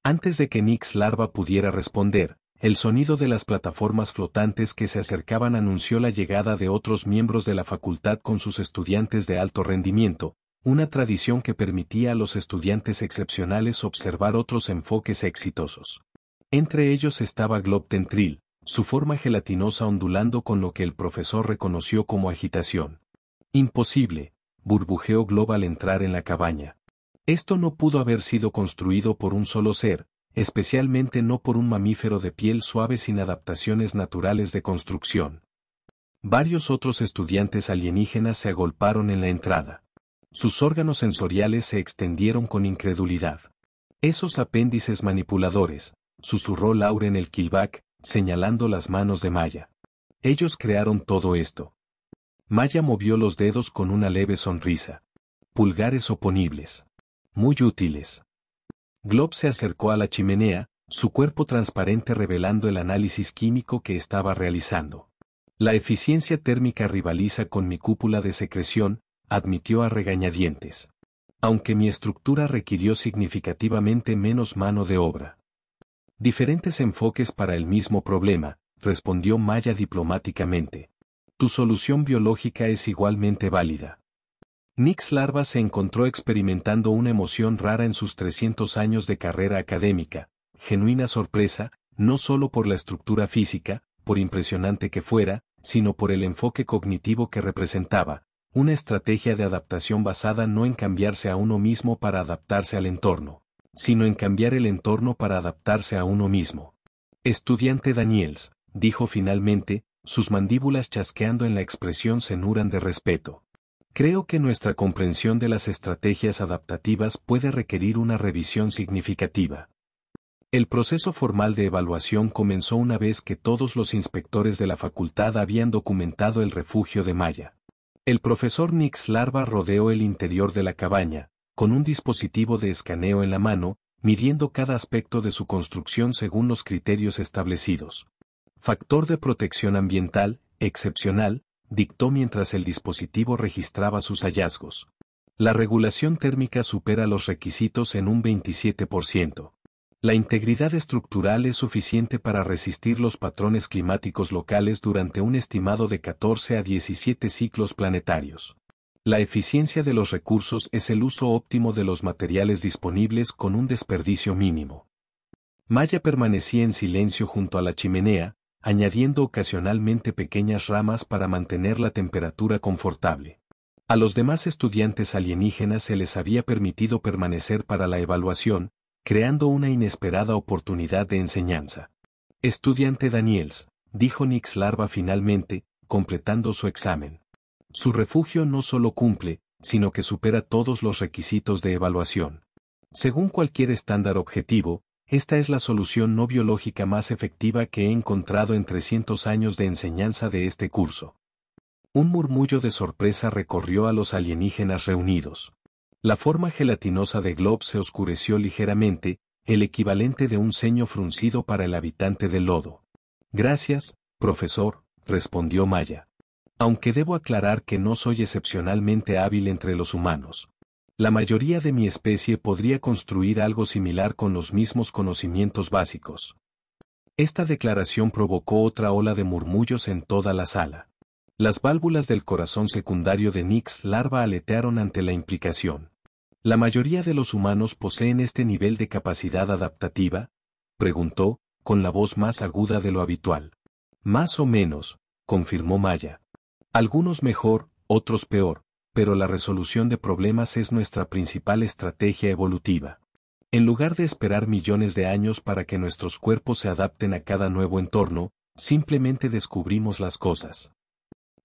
Antes de que Nixlarva pudiera responder, el sonido de las plataformas flotantes que se acercaban anunció la llegada de otros miembros de la facultad con sus estudiantes de alto rendimiento, una tradición que permitía a los estudiantes excepcionales observar otros enfoques exitosos. Entre ellos estaba Globtentril, su forma gelatinosa ondulando con lo que el profesor reconoció como agitación. Imposible, burbujeó Glob al entrar en la cabaña. Esto no pudo haber sido construido por un solo ser, especialmente no por un mamífero de piel suave sin adaptaciones naturales de construcción. Varios otros estudiantes alienígenas se agolparon en la entrada. Sus órganos sensoriales se extendieron con incredulidad. Esos apéndices manipuladores, susurró Lauren el Kilback, señalando las manos de Maya. Ellos crearon todo esto. Maya movió los dedos con una leve sonrisa. Pulgares oponibles. Muy útiles. Glob se acercó a la chimenea, su cuerpo transparente revelando el análisis químico que estaba realizando. La eficiencia térmica rivaliza con mi cúpula de secreción, admitió a regañadientes. Aunque mi estructura requirió significativamente menos mano de obra. Diferentes enfoques para el mismo problema, respondió Maya diplomáticamente. Tu solución biológica es igualmente válida. Nixlarva se encontró experimentando una emoción rara en sus 300 años de carrera académica, genuina sorpresa, no solo por la estructura física, por impresionante que fuera, sino por el enfoque cognitivo que representaba, una estrategia de adaptación basada no en cambiarse a uno mismo para adaptarse al entorno, sino en cambiar el entorno para adaptarse a uno mismo. Estudiante Daniels, dijo finalmente, sus mandíbulas chasqueando en la expresión cenuran de respeto. Creo que nuestra comprensión de las estrategias adaptativas puede requerir una revisión significativa. El proceso formal de evaluación comenzó una vez que todos los inspectores de la facultad habían documentado el refugio de Maya. El profesor Nix Larva rodeó el interior de la cabaña, con un dispositivo de escaneo en la mano, midiendo cada aspecto de su construcción según los criterios establecidos. Factor de protección ambiental, excepcional, dictó mientras el dispositivo registraba sus hallazgos. La regulación térmica supera los requisitos en un 27%. La integridad estructural es suficiente para resistir los patrones climáticos locales durante un estimado de 14 a 17 ciclos planetarios. La eficiencia de los recursos es el uso óptimo de los materiales disponibles con un desperdicio mínimo. Maya permanecía en silencio junto a la chimenea, añadiendo ocasionalmente pequeñas ramas para mantener la temperatura confortable. A los demás estudiantes alienígenas se les había permitido permanecer para la evaluación, creando una inesperada oportunidad de enseñanza. Estudiante Daniels, dijo Nix Larva finalmente, completando su examen. Su refugio no solo cumple, sino que supera todos los requisitos de evaluación. Según cualquier estándar objetivo, esta es la solución no biológica más efectiva que he encontrado en 300 años de enseñanza de este curso. Un murmullo de sorpresa recorrió a los alienígenas reunidos. La forma gelatinosa de Glob se oscureció ligeramente, el equivalente de un ceño fruncido para el habitante del lodo. Gracias, profesor, respondió Maya. Aunque debo aclarar que no soy excepcionalmente hábil entre los humanos. La mayoría de mi especie podría construir algo similar con los mismos conocimientos básicos. Esta declaración provocó otra ola de murmullos en toda la sala. Las válvulas del corazón secundario de Nix Larva aletearon ante la implicación. ¿La mayoría de los humanos poseen este nivel de capacidad adaptativa?, preguntó, con la voz más aguda de lo habitual. Más o menos, confirmó Maya. Algunos mejor, otros peor, pero la resolución de problemas es nuestra principal estrategia evolutiva. En lugar de esperar millones de años para que nuestros cuerpos se adapten a cada nuevo entorno, simplemente descubrimos las cosas.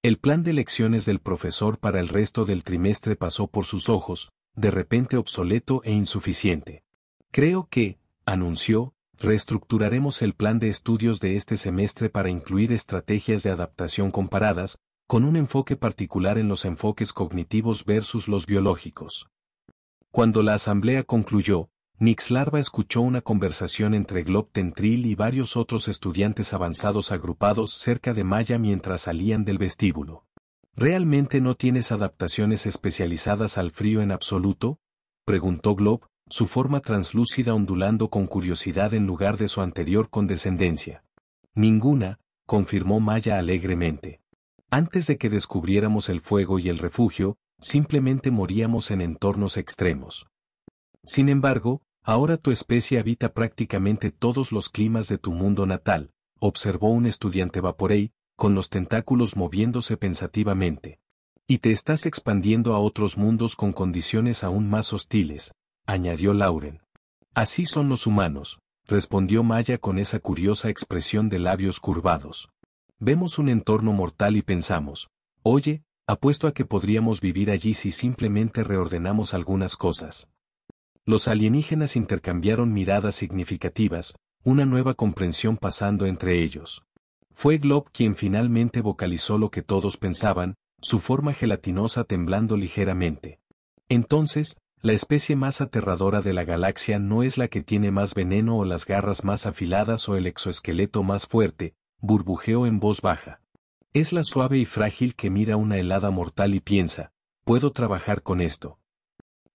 El plan de lecciones del profesor para el resto del trimestre pasó por sus ojos, de repente obsoleto e insuficiente. Creo que, anunció, reestructuraremos el plan de estudios de este semestre para incluir estrategias de adaptación comparadas, con un enfoque particular en los enfoques cognitivos versus los biológicos. Cuando la asamblea concluyó, Nix Larva escuchó una conversación entre Glob Tentril y varios otros estudiantes avanzados agrupados cerca de Maya mientras salían del vestíbulo. ¿Realmente no tienes adaptaciones especializadas al frío en absoluto?, preguntó Glob, su forma translúcida ondulando con curiosidad en lugar de su anterior condescendencia. Ninguna, confirmó Maya alegremente. Antes de que descubriéramos el fuego y el refugio, simplemente moríamos en entornos extremos. Sin embargo, ahora tu especie habita prácticamente todos los climas de tu mundo natal, observó un estudiante Vaporei, con los tentáculos moviéndose pensativamente. Y te estás expandiendo a otros mundos con condiciones aún más hostiles, añadió Lauren. Así son los humanos, respondió Maya con esa curiosa expresión de labios curvados. Vemos un entorno mortal y pensamos, oye, apuesto a que podríamos vivir allí si simplemente reordenamos algunas cosas. Los alienígenas intercambiaron miradas significativas, una nueva comprensión pasando entre ellos. Fue Glob quien finalmente vocalizó lo que todos pensaban, su forma gelatinosa temblando ligeramente. Entonces, la especie más aterradora de la galaxia no es la que tiene más veneno o las garras más afiladas o el exoesqueleto más fuerte, burbujeó en voz baja. Es la suave y frágil que mira una helada mortal y piensa, puedo trabajar con esto.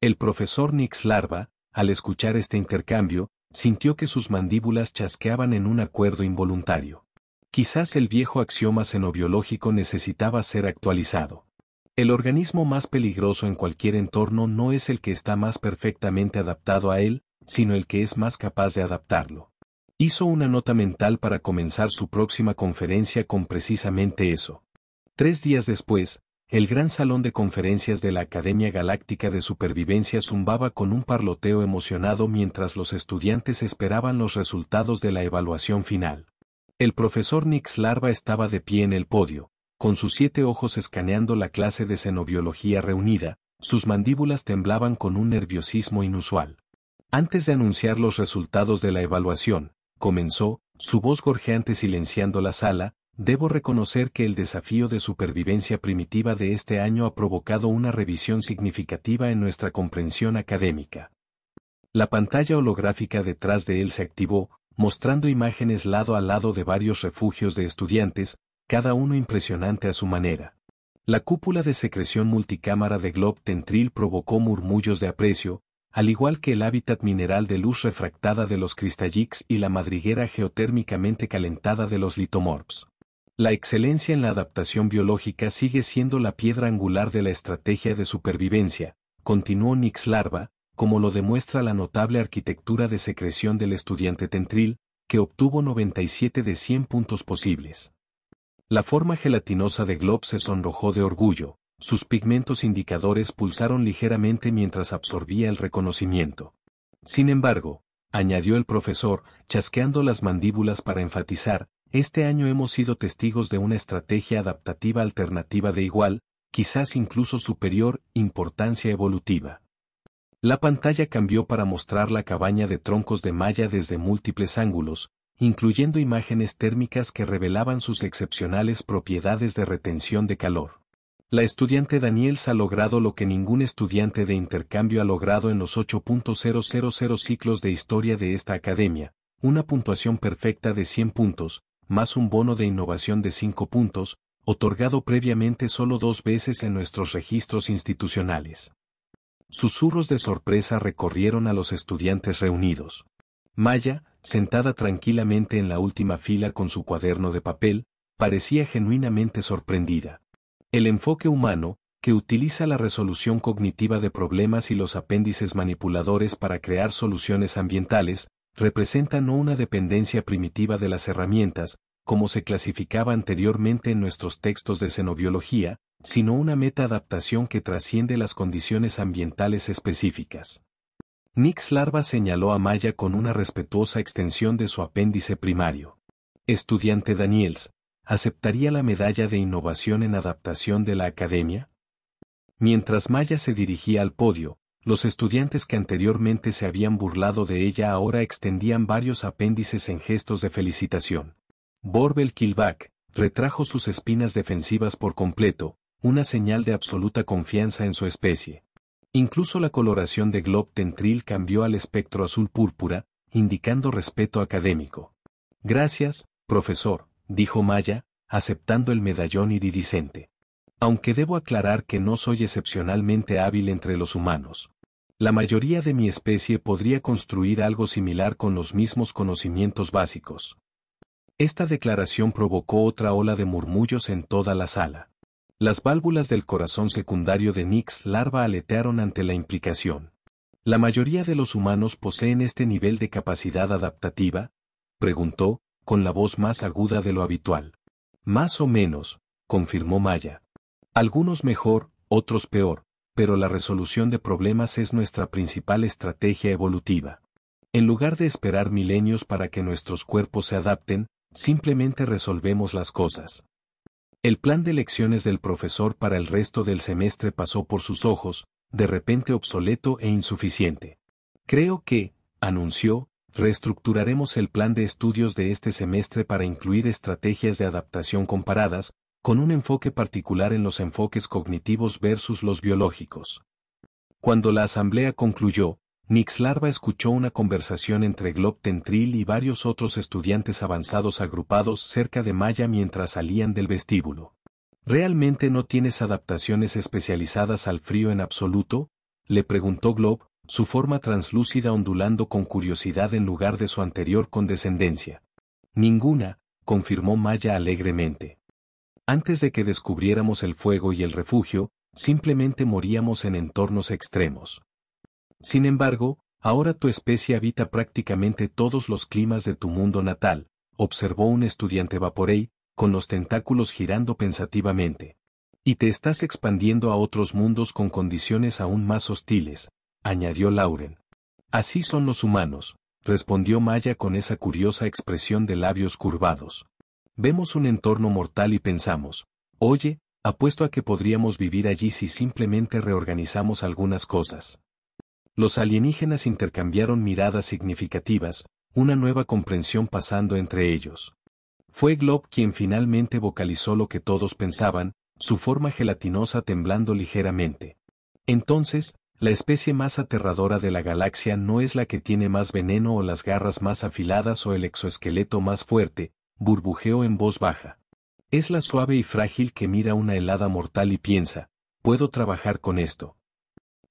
El profesor Nix Larva, al escuchar este intercambio, sintió que sus mandíbulas chasqueaban en un acuerdo involuntario. Quizás el viejo axioma xenobiológico necesitaba ser actualizado. El organismo más peligroso en cualquier entorno no es el que está más perfectamente adaptado a él, sino el que es más capaz de adaptarlo. Hizo una nota mental para comenzar su próxima conferencia con precisamente eso. 3 días después, el gran salón de conferencias de la Academia Galáctica de Supervivencia zumbaba con un parloteo emocionado mientras los estudiantes esperaban los resultados de la evaluación final. El profesor Nix Larva estaba de pie en el podio, con sus 7 ojos escaneando la clase de xenobiología reunida, sus mandíbulas temblaban con un nerviosismo inusual. Antes de anunciar los resultados de la evaluación, comenzó, su voz gorjeante silenciando la sala, debo reconocer que el desafío de supervivencia primitiva de este año ha provocado una revisión significativa en nuestra comprensión académica. La pantalla holográfica detrás de él se activó, mostrando imágenes lado a lado de varios refugios de estudiantes, cada uno impresionante a su manera. La cúpula de secreción multicámara de Glob Tentril provocó murmullos de aprecio, al igual que el hábitat mineral de luz refractada de los Crystallix y la madriguera geotérmicamente calentada de los Litomorphs. La excelencia en la adaptación biológica sigue siendo la piedra angular de la estrategia de supervivencia, continuó Nix Larva, como lo demuestra la notable arquitectura de secreción del estudiante Tentril, que obtuvo 97 de 100 puntos posibles. La forma gelatinosa de Glob se sonrojó de orgullo, sus pigmentos indicadores pulsaron ligeramente mientras absorbía el reconocimiento. Sin embargo, añadió el profesor, chasqueando las mandíbulas para enfatizar, este año hemos sido testigos de una estrategia adaptativa alternativa de igual, quizás incluso superior, importancia evolutiva. La pantalla cambió para mostrar la cabaña de troncos de malla desde múltiples ángulos, incluyendo imágenes térmicas que revelaban sus excepcionales propiedades de retención de calor. La Daniels ha logrado lo que ningún estudiante de intercambio ha logrado en los 8.000 ciclos de historia de esta academia, una puntuación perfecta de 100 puntos, más un bono de innovación de 5 puntos, otorgado previamente solo 2 veces en nuestros registros institucionales. Susurros de sorpresa recorrieron a los estudiantes reunidos. Maya, sentada tranquilamente en la última fila con su cuaderno de papel, parecía genuinamente sorprendida. El enfoque humano, que utiliza la resolución cognitiva de problemas y los apéndices manipuladores para crear soluciones ambientales, representa no una dependencia primitiva de las herramientas, como se clasificaba anteriormente en nuestros textos de xenobiología, sino una meta-adaptación que trasciende las condiciones ambientales específicas. Nix Larva señaló a Maya con una respetuosa extensión de su apéndice primario. Estudiante Daniels, ¿aceptaría la medalla de innovación en adaptación de la academia? Mientras Maya se dirigía al podio, los estudiantes que anteriormente se habían burlado de ella ahora extendían varios apéndices en gestos de felicitación. Borbel Kilback retrajo sus espinas defensivas por completo, una señal de absoluta confianza en su especie. Incluso la coloración de Glob Tentril cambió al espectro azul-púrpura, indicando respeto académico. Gracias, profesor, dijo Maya, aceptando el medallón iridiscente. Aunque debo aclarar que no soy excepcionalmente hábil entre los humanos. La mayoría de mi especie podría construir algo similar con los mismos conocimientos básicos. Esta declaración provocó otra ola de murmullos en toda la sala. Las válvulas del corazón secundario de Nix Larva aletearon ante la implicación. ¿La mayoría de los humanos poseen este nivel de capacidad adaptativa?, preguntó, con la voz más aguda de lo habitual. Más o menos, confirmó Maya. Algunos mejor, otros peor, pero la resolución de problemas es nuestra principal estrategia evolutiva. En lugar de esperar milenios para que nuestros cuerpos se adapten, simplemente resolvemos las cosas. El plan de lecciones del profesor para el resto del semestre pasó por sus ojos, de repente obsoleto e insuficiente. Creo que, anunció, reestructuraremos el plan de estudios de este semestre para incluir estrategias de adaptación comparadas, con un enfoque particular en los enfoques cognitivos versus los biológicos. Cuando la asamblea concluyó, Nix Larva escuchó una conversación entre Glob Tentril y varios otros estudiantes avanzados agrupados cerca de Maya mientras salían del vestíbulo. ¿Realmente no tienes adaptaciones especializadas al frío en absoluto?, le preguntó Glob, su forma translúcida ondulando con curiosidad en lugar de su anterior condescendencia. Ninguna, confirmó Maya alegremente. Antes de que descubriéramos el fuego y el refugio, simplemente moríamos en entornos extremos. Sin embargo, ahora tu especie habita prácticamente todos los climas de tu mundo natal, observó un estudiante Vaporei, con los tentáculos girando pensativamente. Y te estás expandiendo a otros mundos con condiciones aún más hostiles, añadió Lauren. Así son los humanos, respondió Maya con esa curiosa expresión de labios curvados. Vemos un entorno mortal y pensamos, oye, apuesto a que podríamos vivir allí si simplemente reorganizamos algunas cosas. Los alienígenas intercambiaron miradas significativas, una nueva comprensión pasando entre ellos. Fue Glob quien finalmente vocalizó lo que todos pensaban, su forma gelatinosa temblando ligeramente. Entonces, la especie más aterradora de la galaxia no es la que tiene más veneno o las garras más afiladas o el exoesqueleto más fuerte, burbujeó en voz baja. Es la suave y frágil que mira una helada mortal y piensa, puedo trabajar con esto.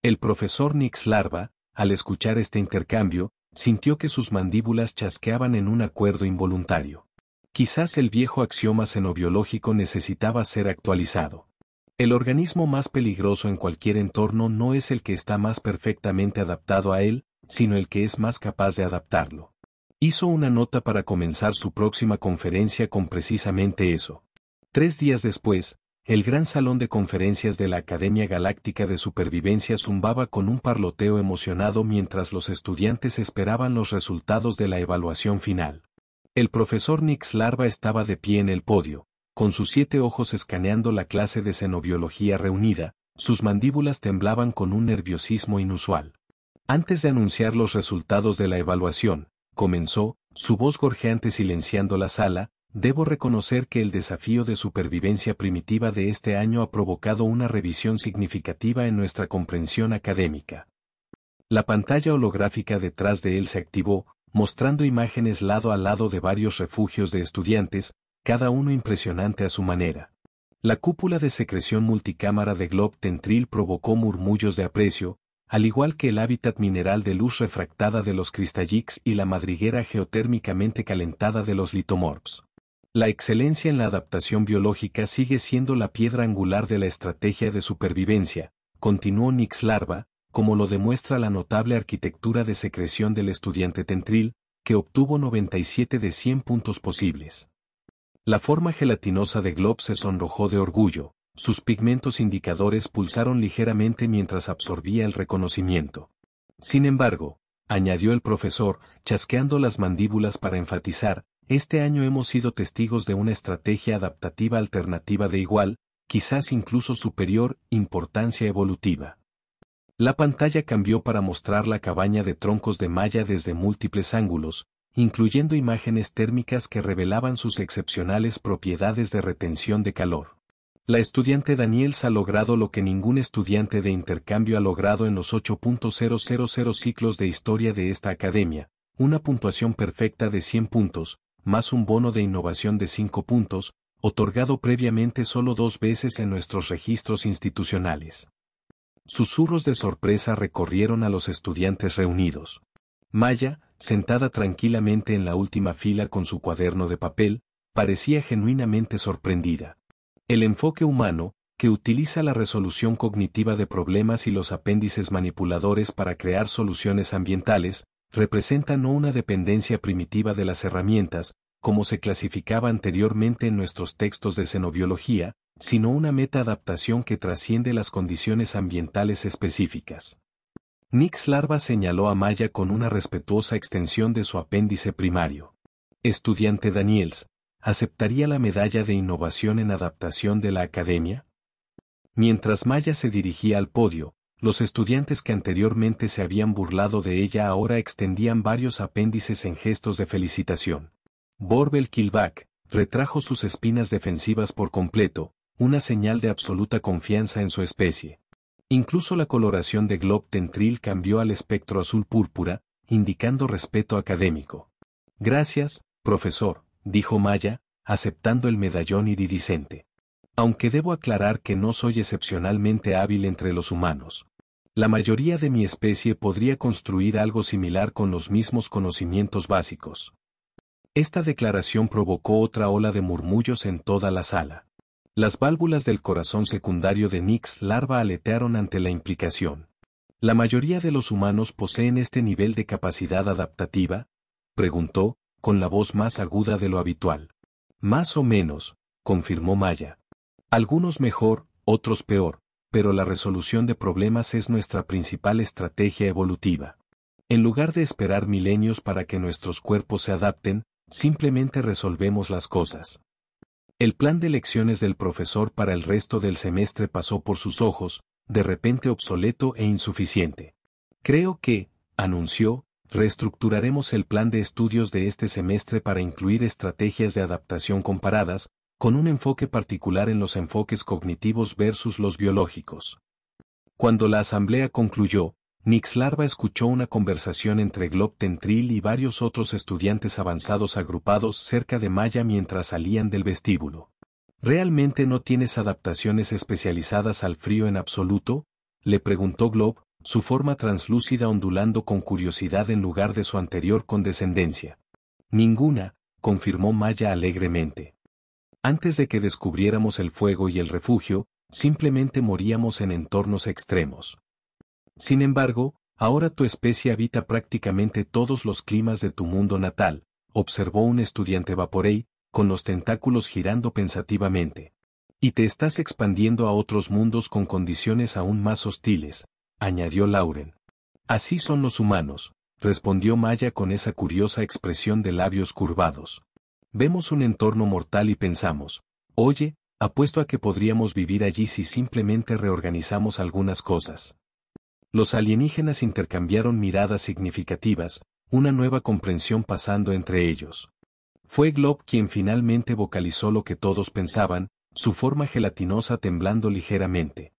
El profesor Nix Larva, al escuchar este intercambio, sintió que sus mandíbulas chasqueaban en un acuerdo involuntario. Quizás el viejo axioma xenobiológico necesitaba ser actualizado. El organismo más peligroso en cualquier entorno no es el que está más perfectamente adaptado a él, sino el que es más capaz de adaptarlo. Hizo una nota para comenzar su próxima conferencia con precisamente eso. 3 días después, el gran salón de conferencias de la Academia Galáctica de Supervivencia zumbaba con un parloteo emocionado mientras los estudiantes esperaban los resultados de la evaluación final. El profesor Nix Larva estaba de pie en el podio, con sus 7 ojos escaneando la clase de xenobiología reunida, sus mandíbulas temblaban con un nerviosismo inusual. Antes de anunciar los resultados de la evaluación, comenzó, su voz gorjeante silenciando la sala, debo reconocer que el desafío de supervivencia primitiva de este año ha provocado una revisión significativa en nuestra comprensión académica. La pantalla holográfica detrás de él se activó, mostrando imágenes lado a lado de varios refugios de estudiantes, cada uno impresionante a su manera. La cúpula de secreción multicámara de Glob Tentril provocó murmullos de aprecio, al igual que el hábitat mineral de luz refractada de los Crystallics y la madriguera geotérmicamente calentada de los Litomorphs. La excelencia en la adaptación biológica sigue siendo la piedra angular de la estrategia de supervivencia, continuó Nix Larva, como lo demuestra la notable arquitectura de secreción del estudiante Tentril, que obtuvo 97 de 100 puntos posibles. La forma gelatinosa de Glob se sonrojó de orgullo, sus pigmentos indicadores pulsaron ligeramente mientras absorbía el reconocimiento. Sin embargo, añadió el profesor, chasqueando las mandíbulas para enfatizar, este año hemos sido testigos de una estrategia adaptativa alternativa de igual, quizás incluso superior, importancia evolutiva. La pantalla cambió para mostrar la cabaña de troncos de malla desde múltiples ángulos, incluyendo imágenes térmicas que revelaban sus excepcionales propiedades de retención de calor. La estudiante Daniels ha logrado lo que ningún estudiante de intercambio ha logrado en los 8.000 ciclos de historia de esta academia, una puntuación perfecta de 100 puntos, más un bono de innovación de 5 puntos, otorgado previamente solo 2 veces en nuestros registros institucionales. Susurros de sorpresa recorrieron a los estudiantes reunidos. Maya, sentada tranquilamente en la última fila con su cuaderno de papel, parecía genuinamente sorprendida. El enfoque humano, que utiliza la resolución cognitiva de problemas y los apéndices manipuladores para crear soluciones ambientales, representa no una dependencia primitiva de las herramientas, como se clasificaba anteriormente en nuestros textos de xenobiología, sino una meta-adaptación que trasciende las condiciones ambientales específicas. Nix Larva señaló a Maya con una respetuosa extensión de su apéndice primario. Estudiante Daniels, ¿aceptaría la medalla de innovación en adaptación de la academia? Mientras Maya se dirigía al podio, los estudiantes que anteriormente se habían burlado de ella ahora extendían varios apéndices en gestos de felicitación. Borbel Killback retrajo sus espinas defensivas por completo, una señal de absoluta confianza en su especie. Incluso la coloración de Glob Tentril cambió al espectro azul púrpura, indicando respeto académico. Gracias, profesor, dijo Maya, aceptando el medallón iridiscente. Aunque debo aclarar que no soy excepcionalmente hábil entre los humanos. La mayoría de mi especie podría construir algo similar con los mismos conocimientos básicos. Esta declaración provocó otra ola de murmullos en toda la sala. Las válvulas del corazón secundario de Nix Larva aletearon ante la implicación. ¿La mayoría de los humanos poseen este nivel de capacidad adaptativa?, preguntó, con la voz más aguda de lo habitual. Más o menos, confirmó Maya. Algunos mejor, otros peor, pero la resolución de problemas es nuestra principal estrategia evolutiva. En lugar de esperar milenios para que nuestros cuerpos se adapten, simplemente resolvemos las cosas. El plan de lecciones del profesor para el resto del semestre pasó por sus ojos, de repente obsoleto e insuficiente. Creo que, anunció, reestructuraremos el plan de estudios de este semestre para incluir estrategias de adaptación comparadas, con un enfoque particular en los enfoques cognitivos versus los biológicos. Cuando la asamblea concluyó, Nixlarva escuchó una conversación entre Glob Tentril y varios otros estudiantes avanzados agrupados cerca de Maya mientras salían del vestíbulo. ¿Realmente no tienes adaptaciones especializadas al frío en absoluto?, le preguntó Glob, su forma translúcida ondulando con curiosidad en lugar de su anterior condescendencia. Ninguna, confirmó Maya alegremente. Antes de que descubriéramos el fuego y el refugio, simplemente moríamos en entornos extremos. Sin embargo, ahora tu especie habita prácticamente todos los climas de tu mundo natal, observó un estudiante Vaporei, con los tentáculos girando pensativamente. Y te estás expandiendo a otros mundos con condiciones aún más hostiles, añadió Lauren. Así son los humanos, respondió Maya con esa curiosa expresión de labios curvados. Vemos un entorno mortal y pensamos, oye, apuesto a que podríamos vivir allí si simplemente reorganizamos algunas cosas. Los alienígenas intercambiaron miradas significativas, una nueva comprensión pasando entre ellos. Fue Glob quien finalmente vocalizó lo que todos pensaban, su forma gelatinosa temblando ligeramente.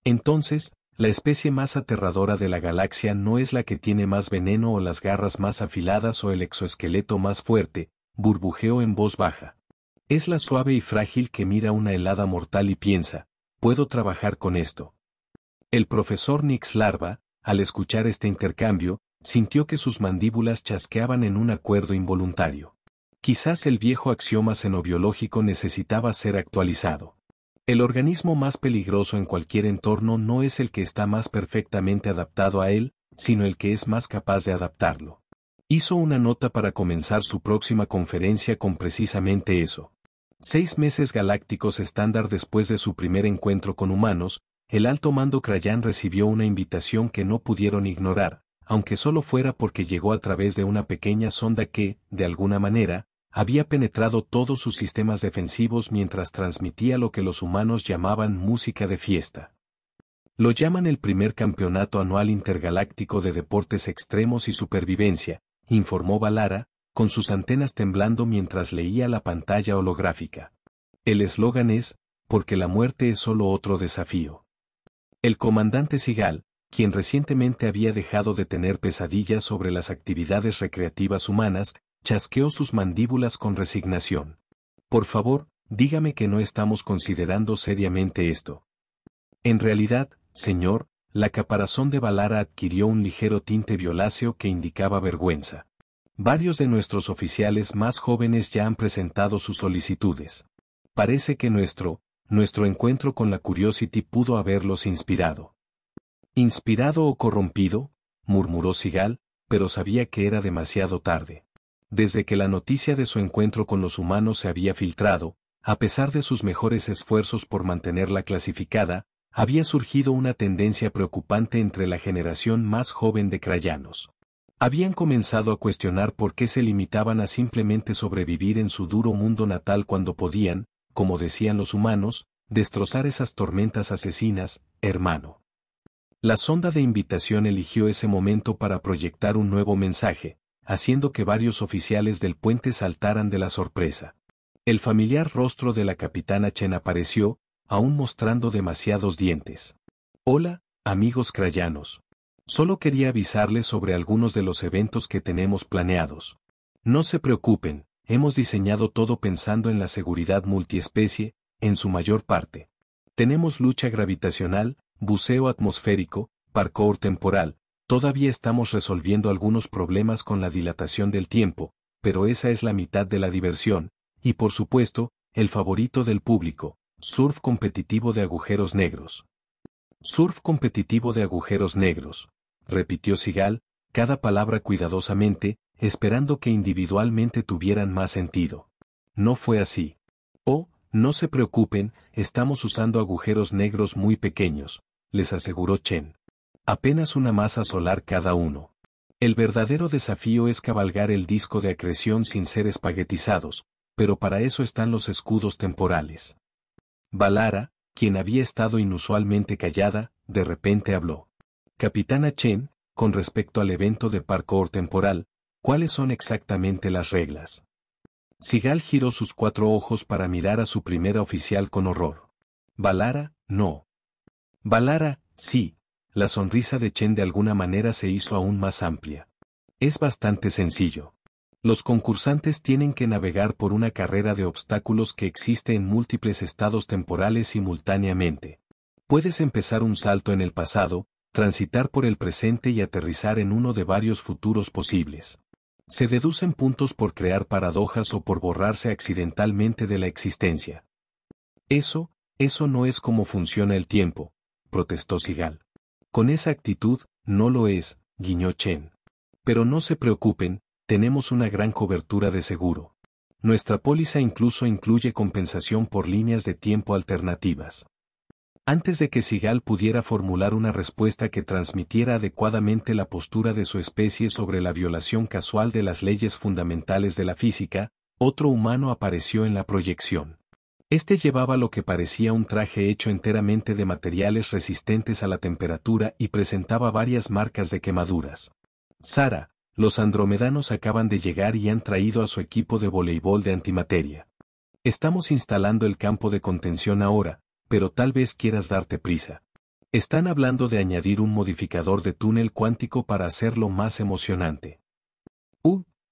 Entonces, la especie más aterradora de la galaxia no es la que tiene más veneno o las garras más afiladas o el exoesqueleto más fuerte, burbujeó en voz baja. Es la suave y frágil que mira una helada mortal y piensa, puedo trabajar con esto. El profesor Nixlarva, al escuchar este intercambio, sintió que sus mandíbulas chasqueaban en un acuerdo involuntario. Quizás el viejo axioma xenobiológico necesitaba ser actualizado. El organismo más peligroso en cualquier entorno no es el que está más perfectamente adaptado a él, sino el que es más capaz de adaptarlo. Hizo una nota para comenzar su próxima conferencia con precisamente eso. 6 meses galácticos estándar después de su primer encuentro con humanos, el alto mando Krayan recibió una invitación que no pudieron ignorar, aunque solo fuera porque llegó a través de una pequeña sonda que, de alguna manera, había penetrado todos sus sistemas defensivos mientras transmitía lo que los humanos llamaban música de fiesta. Lo llaman el primer campeonato anual intergaláctico de deportes extremos y supervivencia, informó Valara, con sus antenas temblando mientras leía la pantalla holográfica. El eslogan es, porque la muerte es solo otro desafío. El comandante Sigal, quien recientemente había dejado de tener pesadillas sobre las actividades recreativas humanas, chasqueó sus mandíbulas con resignación. Por favor, dígame que no estamos considerando seriamente esto. En realidad, señor, la caparazón de Valara adquirió un ligero tinte violáceo que indicaba vergüenza. Varios de nuestros oficiales más jóvenes ya han presentado sus solicitudes. Parece que nuestro encuentro con la Curiosity pudo haberlos inspirado. ¿Inspirado o corrompido?, murmuró Sigal, pero sabía que era demasiado tarde. Desde que la noticia de su encuentro con los humanos se había filtrado, a pesar de sus mejores esfuerzos por mantenerla clasificada, había surgido una tendencia preocupante entre la generación más joven de crayanos. Habían comenzado a cuestionar por qué se limitaban a simplemente sobrevivir en su duro mundo natal cuando podían, como decían los humanos, destrozar esas tormentas asesinas, hermano. La sonda de invitación eligió ese momento para proyectar un nuevo mensaje, haciendo que varios oficiales del puente saltaran de la sorpresa. El familiar rostro de la capitana Chen apareció, aún mostrando demasiados dientes. Hola, amigos crayanos. Solo quería avisarles sobre algunos de los eventos que tenemos planeados. No se preocupen, hemos diseñado todo pensando en la seguridad multiespecie, en su mayor parte. Tenemos lucha gravitacional, buceo atmosférico, parkour temporal. Todavía estamos resolviendo algunos problemas con la dilatación del tiempo, pero esa es la mitad de la diversión, y por supuesto, el favorito del público, surf competitivo de agujeros negros. Surf competitivo de agujeros negros, repitió Sigal, cada palabra cuidadosamente, esperando que individualmente tuvieran más sentido. No fue así. Oh, no se preocupen, estamos usando agujeros negros muy pequeños, les aseguró Chen. Apenas una masa solar cada uno. El verdadero desafío es cabalgar el disco de acreción sin ser espaguetizados, pero para eso están los escudos temporales. Valara, quien había estado inusualmente callada, de repente habló. Capitana Chen, con respecto al evento de parkour temporal, ¿cuáles son exactamente las reglas? Sigal giró sus 4 ojos para mirar a su primera oficial con horror. Valara, no. Valara, sí. La sonrisa de Chen de alguna manera se hizo aún más amplia. Es bastante sencillo. Los concursantes tienen que navegar por una carrera de obstáculos que existe en múltiples estados temporales simultáneamente. Puedes empezar un salto en el pasado, transitar por el presente y aterrizar en uno de varios futuros posibles. Se deducen puntos por crear paradojas o por borrarse accidentalmente de la existencia. Eso no es como funciona el tiempo, protestó Sigal. Con esa actitud, no lo es, guiñó Chen. Pero no se preocupen, tenemos una gran cobertura de seguro. Nuestra póliza incluso incluye compensación por líneas de tiempo alternativas. Antes de que Sigal pudiera formular una respuesta que transmitiera adecuadamente la postura de su especie sobre la violación casual de las leyes fundamentales de la física, otro humano apareció en la proyección. Este llevaba lo que parecía un traje hecho enteramente de materiales resistentes a la temperatura y presentaba varias marcas de quemaduras. Sara, los andromedanos acaban de llegar y han traído a su equipo de voleibol de antimateria. Estamos instalando el campo de contención ahora, pero tal vez quieras darte prisa. Están hablando de añadir un modificador de túnel cuántico para hacerlo más emocionante.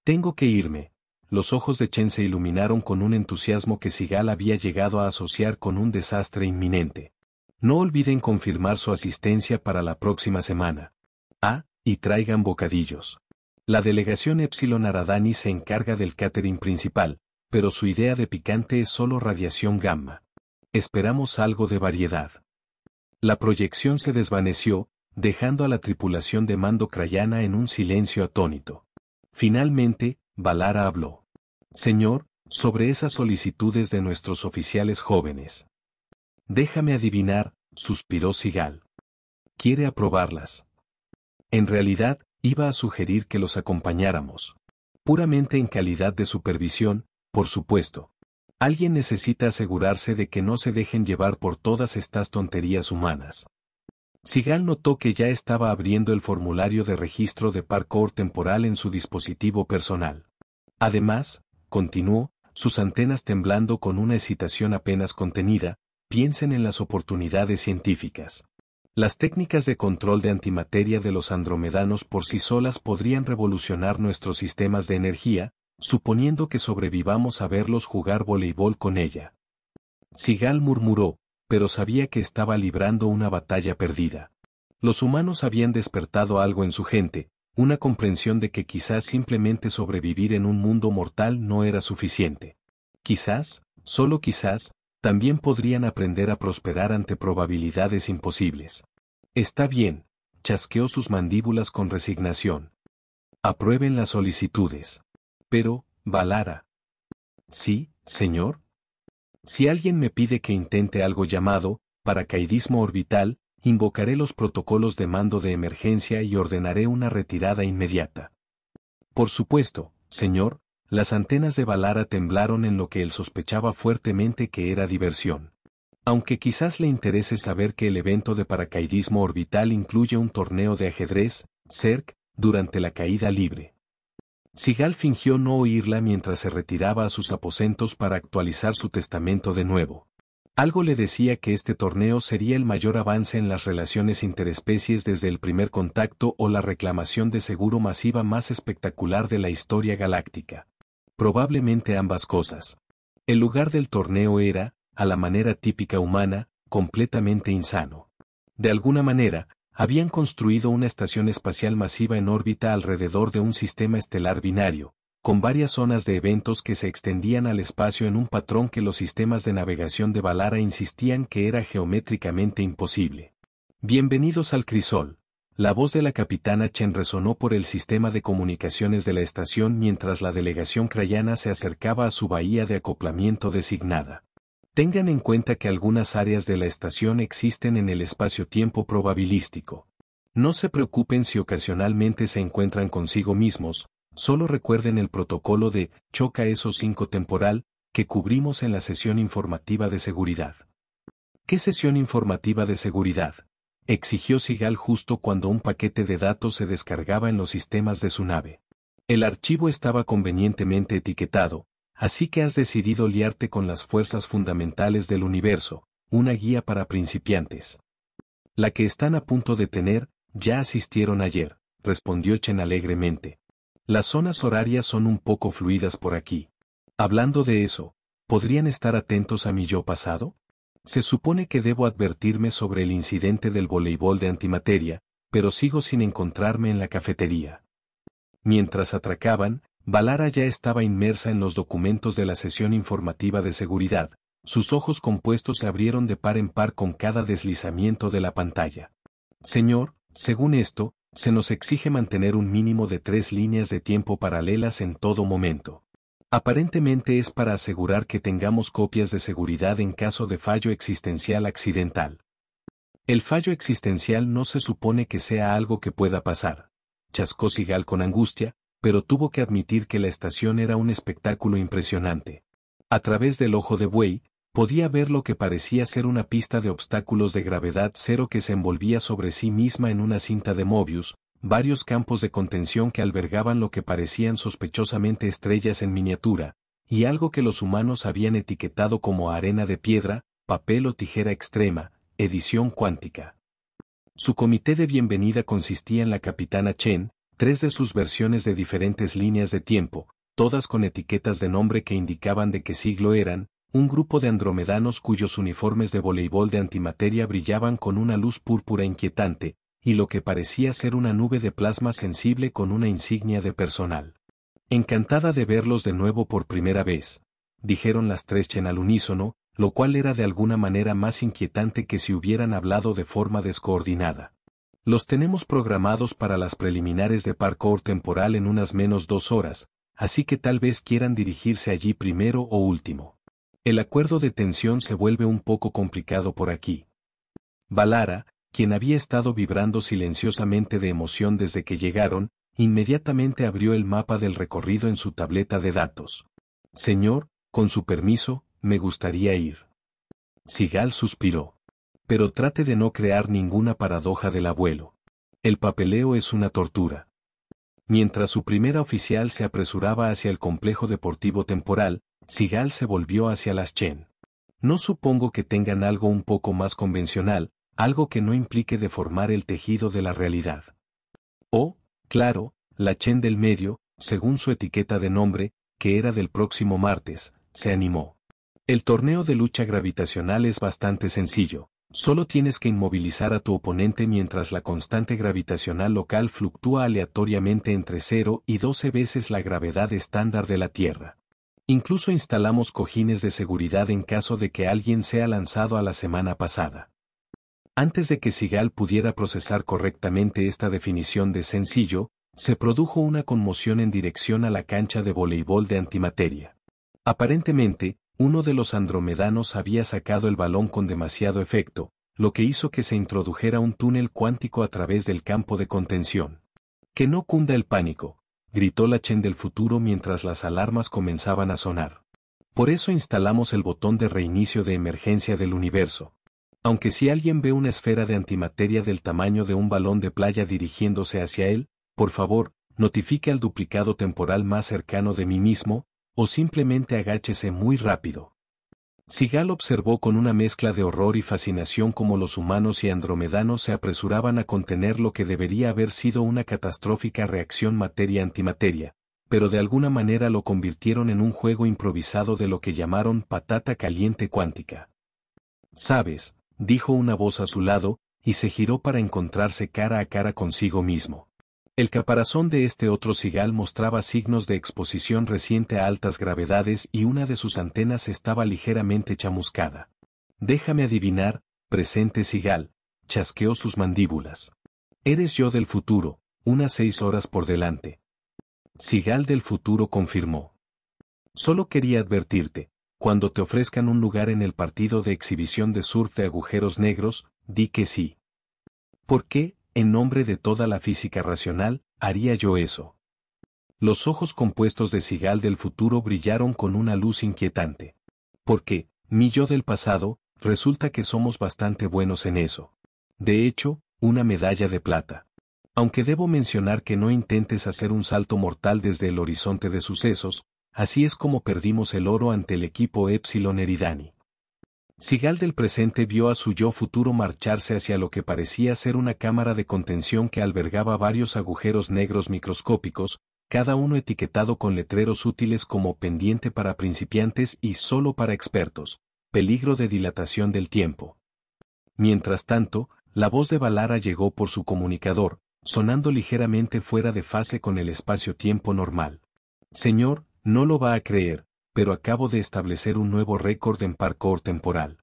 Tengo que irme. Los ojos de Chen se iluminaron con un entusiasmo que Sigal había llegado a asociar con un desastre inminente. No olviden confirmar su asistencia para la próxima semana. Y traigan bocadillos. La delegación Epsilon Aradani se encarga del catering principal, pero su idea de picante es solo radiación gamma. Esperamos algo de variedad. La proyección se desvaneció, dejando a la tripulación de mando crayana en un silencio atónito. Finalmente, Valara habló. Señor, sobre esas solicitudes de nuestros oficiales jóvenes. Déjame adivinar, suspiró Sigal. Quiere aprobarlas. En realidad, iba a sugerir que los acompañáramos. Puramente en calidad de supervisión, por supuesto. Alguien necesita asegurarse de que no se dejen llevar por todas estas tonterías humanas. Sigal notó que ya estaba abriendo el formulario de registro de parkour temporal en su dispositivo personal. Además, continuó, sus antenas temblando con una excitación apenas contenida, piensen en las oportunidades científicas. Las técnicas de control de antimateria de los andromedanos por sí solas podrían revolucionar nuestros sistemas de energía, suponiendo que sobrevivamos a verlos jugar voleibol con ella. Sigal murmuró, pero sabía que estaba librando una batalla perdida. Los humanos habían despertado algo en su gente, una comprensión de que quizás simplemente sobrevivir en un mundo mortal no era suficiente. Quizás, solo quizás, también podrían aprender a prosperar ante probabilidades imposibles. Está bien, chasqueó sus mandíbulas con resignación. Aprueben las solicitudes. Pero, Valara. Sí, señor. Si alguien me pide que intente algo llamado paracaidismo orbital, invocaré los protocolos de mando de emergencia y ordenaré una retirada inmediata. Por supuesto, señor. Las antenas de Valara temblaron en lo que él sospechaba fuertemente que era diversión. Aunque quizás le interese saber que el evento de paracaidismo orbital incluye un torneo de ajedrez, CERC, durante la caída libre. Sigal fingió no oírla mientras se retiraba a sus aposentos para actualizar su testamento de nuevo. Algo le decía que este torneo sería el mayor avance en las relaciones interespecies desde el primer contacto o la reclamación de seguro masiva más espectacular de la historia galáctica. Probablemente ambas cosas. El lugar del torneo era, a la manera típica humana, completamente insano. De alguna manera, habían construido una estación espacial masiva en órbita alrededor de un sistema estelar binario, con varias zonas de eventos que se extendían al espacio en un patrón que los sistemas de navegación de Valara insistían que era geométricamente imposible. Bienvenidos al crisol. La voz de la capitana Chen resonó por el sistema de comunicaciones de la estación mientras la delegación crayana se acercaba a su bahía de acoplamiento designada. Tengan en cuenta que algunas áreas de la estación existen en el espacio-tiempo probabilístico. No se preocupen si ocasionalmente se encuentran consigo mismos, solo recuerden el protocolo de choca esos 5 temporal que cubrimos en la sesión informativa de seguridad. ¿Qué sesión informativa de seguridad? exigió Sigal justo cuando un paquete de datos se descargaba en los sistemas de su nave. El archivo estaba convenientemente etiquetado, así que has decidido liarte con las fuerzas fundamentales del universo, una guía para principiantes. La que están a punto de tener, ya asistieron ayer, respondió Chen alegremente. Las zonas horarias son un poco fluidas por aquí. Hablando de eso, ¿podrían estar atentos a mi yo pasado? Se supone que debo advertirme sobre el incidente del voleibol de antimateria, pero sigo sin encontrarme en la cafetería. Mientras atracaban, Balara ya estaba inmersa en los documentos de la sesión informativa de seguridad. Sus ojos compuestos se abrieron de par en par con cada deslizamiento de la pantalla. Señor, según esto, se nos exige mantener un mínimo de 3 líneas de tiempo paralelas en todo momento. Aparentemente es para asegurar que tengamos copias de seguridad en caso de fallo existencial accidental. El fallo existencial no se supone que sea algo que pueda pasar. Chascó Sigal con angustia, pero tuvo que admitir que la estación era un espectáculo impresionante. A través del ojo de buey, podía ver lo que parecía ser una pista de obstáculos de gravedad cero que se envolvía sobre sí misma en una cinta de Mobius, varios campos de contención que albergaban lo que parecían sospechosamente estrellas en miniatura, y algo que los humanos habían etiquetado como arena de piedra, papel o tijera extrema, edición cuántica. Su comité de bienvenida consistía en la capitana Chen, 3 de sus versiones de diferentes líneas de tiempo, todas con etiquetas de nombre que indicaban de qué siglo eran, un grupo de andromedanos cuyos uniformes de voleibol de antimateria brillaban con una luz púrpura inquietante, y lo que parecía ser una nube de plasma sensible con una insignia de personal. Encantada de verlos de nuevo por primera vez, dijeron las 3 Chen al unísono, lo cual era de alguna manera más inquietante que si hubieran hablado de forma descoordinada. Los tenemos programados para las preliminares de parkour temporal en unas menos 2 horas, así que tal vez quieran dirigirse allí primero o último. El acuerdo de tensión se vuelve un poco complicado por aquí. Balara, quien había estado vibrando silenciosamente de emoción desde que llegaron, inmediatamente abrió el mapa del recorrido en su tableta de datos. Señor, con su permiso, me gustaría ir. Sigal suspiró. Pero trate de no crear ninguna paradoja del abuelo. El papeleo es una tortura. Mientras su primera oficial se apresuraba hacia el complejo deportivo temporal, Sigal se volvió hacia las Chen. No supongo que tengan algo un poco más convencional, algo que no implique deformar el tejido de la realidad. Oh, claro, la Chen del medio, según su etiqueta de nombre, que era del próximo martes, se animó. El torneo de lucha gravitacional es bastante sencillo. Solo tienes que inmovilizar a tu oponente mientras la constante gravitacional local fluctúa aleatoriamente entre 0 y 12 veces la gravedad estándar de la Tierra. Incluso instalamos cojines de seguridad en caso de que alguien sea lanzado a la semana pasada. Antes de que Sigal pudiera procesar correctamente esta definición de sencillo, se produjo una conmoción en dirección a la cancha de voleibol de antimateria. Aparentemente, uno de los andromedanos había sacado el balón con demasiado efecto, lo que hizo que se introdujera un túnel cuántico a través del campo de contención. Que no cunda el pánico, gritó la Chen del futuro mientras las alarmas comenzaban a sonar. Por eso instalamos el botón de reinicio de emergencia del universo. Aunque si alguien ve una esfera de antimateria del tamaño de un balón de playa dirigiéndose hacia él, por favor, notifique al duplicado temporal más cercano de mí mismo, o simplemente agáchese muy rápido. Sigal observó con una mezcla de horror y fascinación cómo los humanos y andromedanos se apresuraban a contener lo que debería haber sido una catastrófica reacción materia-antimateria, pero de alguna manera lo convirtieron en un juego improvisado de lo que llamaron patata caliente cuántica. «Sabes», dijo una voz a su lado, y se giró para encontrarse cara a cara consigo mismo. El caparazón de este otro Sigal mostraba signos de exposición reciente a altas gravedades y una de sus antenas estaba ligeramente chamuscada. «Déjame adivinar, presente Sigal», chasqueó sus mandíbulas. «Eres yo del futuro, unas 6 horas por delante». Sigal del futuro confirmó. «Solo quería advertirte, cuando te ofrezcan un lugar en el partido de exhibición de surf de agujeros negros, di que sí». «¿Por qué, en nombre de toda la física racional, haría yo eso?» Los ojos compuestos de Sigal del futuro brillaron con una luz inquietante. «Porque, mi yo del pasado, resulta que somos bastante buenos en eso. De hecho, una medalla de plata. Aunque debo mencionar que no intentes hacer un salto mortal desde el horizonte de sucesos, así es como perdimos el oro ante el equipo Epsilon Eridani. Sigal del presente vio a su yo futuro marcharse hacia lo que parecía ser una cámara de contención que albergaba varios agujeros negros microscópicos, cada uno etiquetado con letreros útiles como pendiente para principiantes y solo para expertos, peligro de dilatación del tiempo. Mientras tanto, la voz de Valara llegó por su comunicador, sonando ligeramente fuera de fase con el espacio-tiempo normal. Señor, no lo va a creer, pero acabo de establecer un nuevo récord en parkour temporal.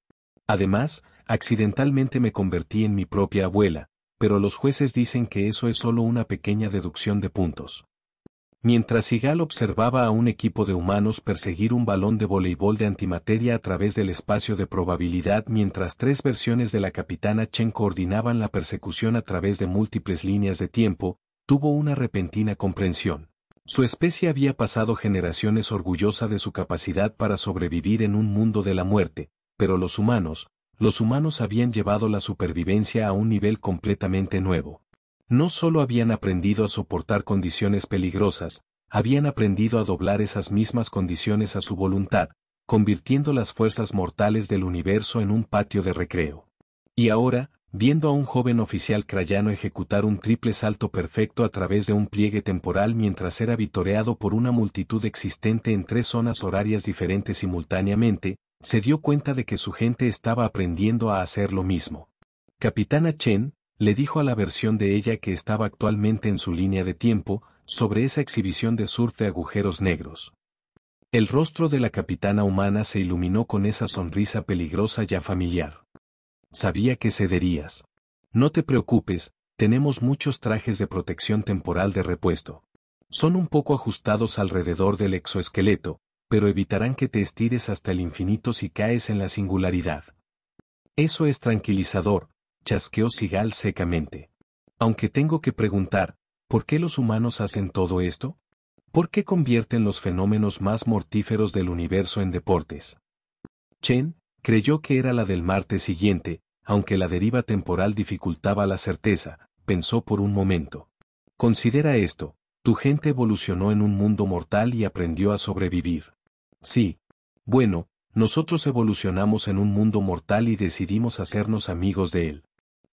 Además, accidentalmente me convertí en mi propia abuela, pero los jueces dicen que eso es solo una pequeña deducción de puntos. Mientras Sigal observaba a un equipo de humanos perseguir un balón de voleibol de antimateria a través del espacio de probabilidad mientras 3 versiones de la capitana Chen coordinaban la persecución a través de múltiples líneas de tiempo, tuvo una repentina comprensión. Su especie había pasado generaciones orgullosa de su capacidad para sobrevivir en un mundo de la muerte, pero los humanos habían llevado la supervivencia a un nivel completamente nuevo. No solo habían aprendido a soportar condiciones peligrosas, habían aprendido a doblar esas mismas condiciones a su voluntad, convirtiendo las fuerzas mortales del universo en un patio de recreo. Y ahora, viendo a un joven oficial crayano ejecutar un triple salto perfecto a través de un pliegue temporal mientras era vitoreado por una multitud existente en 3 zonas horarias diferentes simultáneamente, se dio cuenta de que su gente estaba aprendiendo a hacer lo mismo. Capitana Chen, le dijo a la versión de ella que estaba actualmente en su línea de tiempo, sobre esa exhibición de surf de agujeros negros. El rostro de la capitana humana se iluminó con esa sonrisa peligrosa ya familiar. Sabía que cederías. No te preocupes, tenemos muchos trajes de protección temporal de repuesto. Son un poco ajustados alrededor del exoesqueleto, pero evitarán que te estires hasta el infinito si caes en la singularidad. Eso es tranquilizador, chasqueó Sigal secamente. Aunque tengo que preguntar, ¿por qué los humanos hacen todo esto? ¿Por qué convierten los fenómenos más mortíferos del universo en deportes? Chen creyó que era la del martes siguiente, aunque la deriva temporal dificultaba la certeza, pensó por un momento. Considera esto, tu gente evolucionó en un mundo mortal y aprendió a sobrevivir. Sí. Bueno, nosotros evolucionamos en un mundo mortal y decidimos hacernos amigos de él.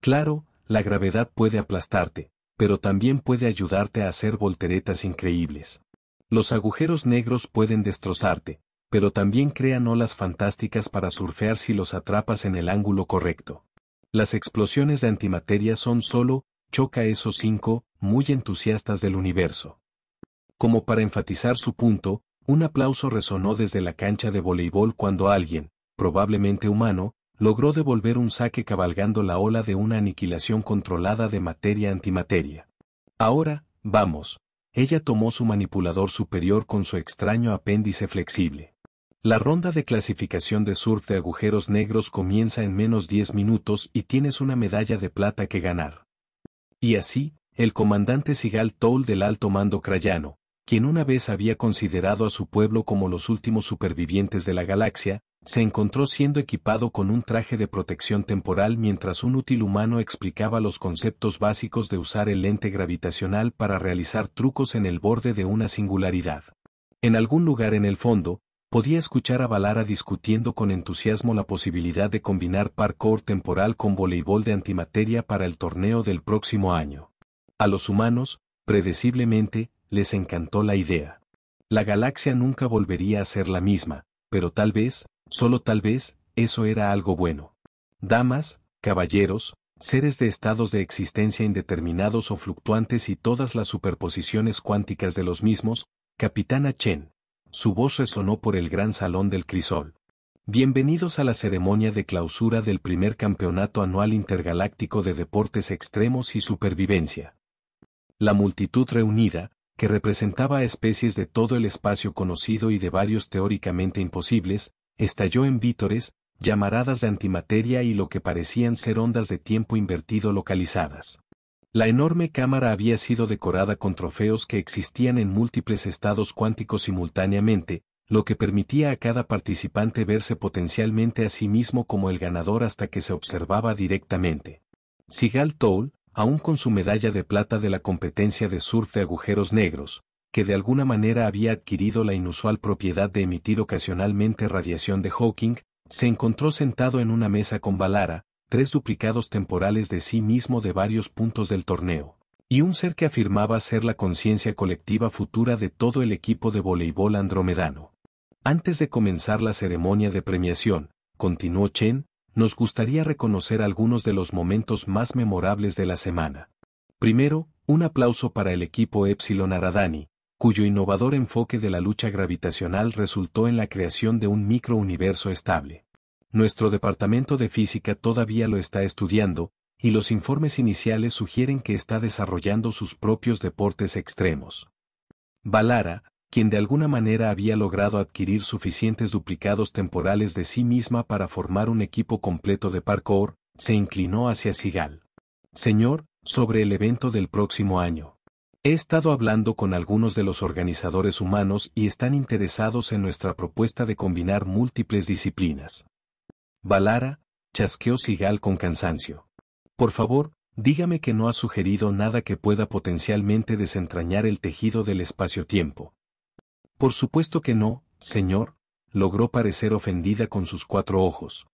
Claro, la gravedad puede aplastarte, pero también puede ayudarte a hacer volteretas increíbles. Los agujeros negros pueden destrozarte, pero también crean olas fantásticas para surfear si los atrapas en el ángulo correcto. Las explosiones de antimateria son solo, choca esos 5, muy entusiastas del universo. Como para enfatizar su punto, un aplauso resonó desde la cancha de voleibol cuando alguien, probablemente humano, logró devolver un saque cabalgando la ola de una aniquilación controlada de materia-antimateria. Ahora, vamos. Ella tomó su manipulador superior con su extraño apéndice flexible. La ronda de clasificación de surf de agujeros negros comienza en menos 10 minutos y tienes una medalla de plata que ganar. Y así, el comandante Sigal Toul del alto mando crayano, quien una vez había considerado a su pueblo como los últimos supervivientes de la galaxia, se encontró siendo equipado con un traje de protección temporal mientras un útil humano explicaba los conceptos básicos de usar el lente gravitacional para realizar trucos en el borde de una singularidad. En algún lugar en el fondo, podía escuchar a Valara discutiendo con entusiasmo la posibilidad de combinar parkour temporal con voleibol de antimateria para el torneo del próximo año. A los humanos, predeciblemente, les encantó la idea. La galaxia nunca volvería a ser la misma, pero tal vez, solo tal vez, eso era algo bueno. Damas, caballeros, seres de estados de existencia indeterminados o fluctuantes y todas las superposiciones cuánticas de los mismos, Capitana Chen. Su voz resonó por el gran salón del crisol. Bienvenidos a la ceremonia de clausura del primer campeonato anual intergaláctico de deportes extremos y supervivencia. La multitud reunida, que representaba a especies de todo el espacio conocido y de varios teóricamente imposibles, estalló en vítores, llamaradas de antimateria y lo que parecían ser ondas de tiempo invertido localizadas. La enorme cámara había sido decorada con trofeos que existían en múltiples estados cuánticos simultáneamente, lo que permitía a cada participante verse potencialmente a sí mismo como el ganador hasta que se observaba directamente. Sigal Toul, aún con su medalla de plata de la competencia de surf de agujeros negros, que de alguna manera había adquirido la inusual propiedad de emitir ocasionalmente radiación de Hawking, se encontró sentado en una mesa con Balara, 3 duplicados temporales de sí mismo de varios puntos del torneo, y un ser que afirmaba ser la conciencia colectiva futura de todo el equipo de voleibol andromedano. Antes de comenzar la ceremonia de premiación, continuó Chen, nos gustaría reconocer algunos de los momentos más memorables de la semana. Primero, un aplauso para el equipo Epsilon Aradani, cuyo innovador enfoque de la lucha gravitacional resultó en la creación de un microuniverso estable. Nuestro departamento de física todavía lo está estudiando, y los informes iniciales sugieren que está desarrollando sus propios deportes extremos. Balara, quien de alguna manera había logrado adquirir suficientes duplicados temporales de sí misma para formar un equipo completo de parkour, se inclinó hacia Sigal. Señor, sobre el evento del próximo año. He estado hablando con algunos de los organizadores humanos y están interesados en nuestra propuesta de combinar múltiples disciplinas. Balara, chasqueó Sigal con cansancio. Por favor, dígame que no ha sugerido nada que pueda potencialmente desentrañar el tejido del espacio-tiempo. Por supuesto que no, señor, logró parecer ofendida con sus 4 ojos.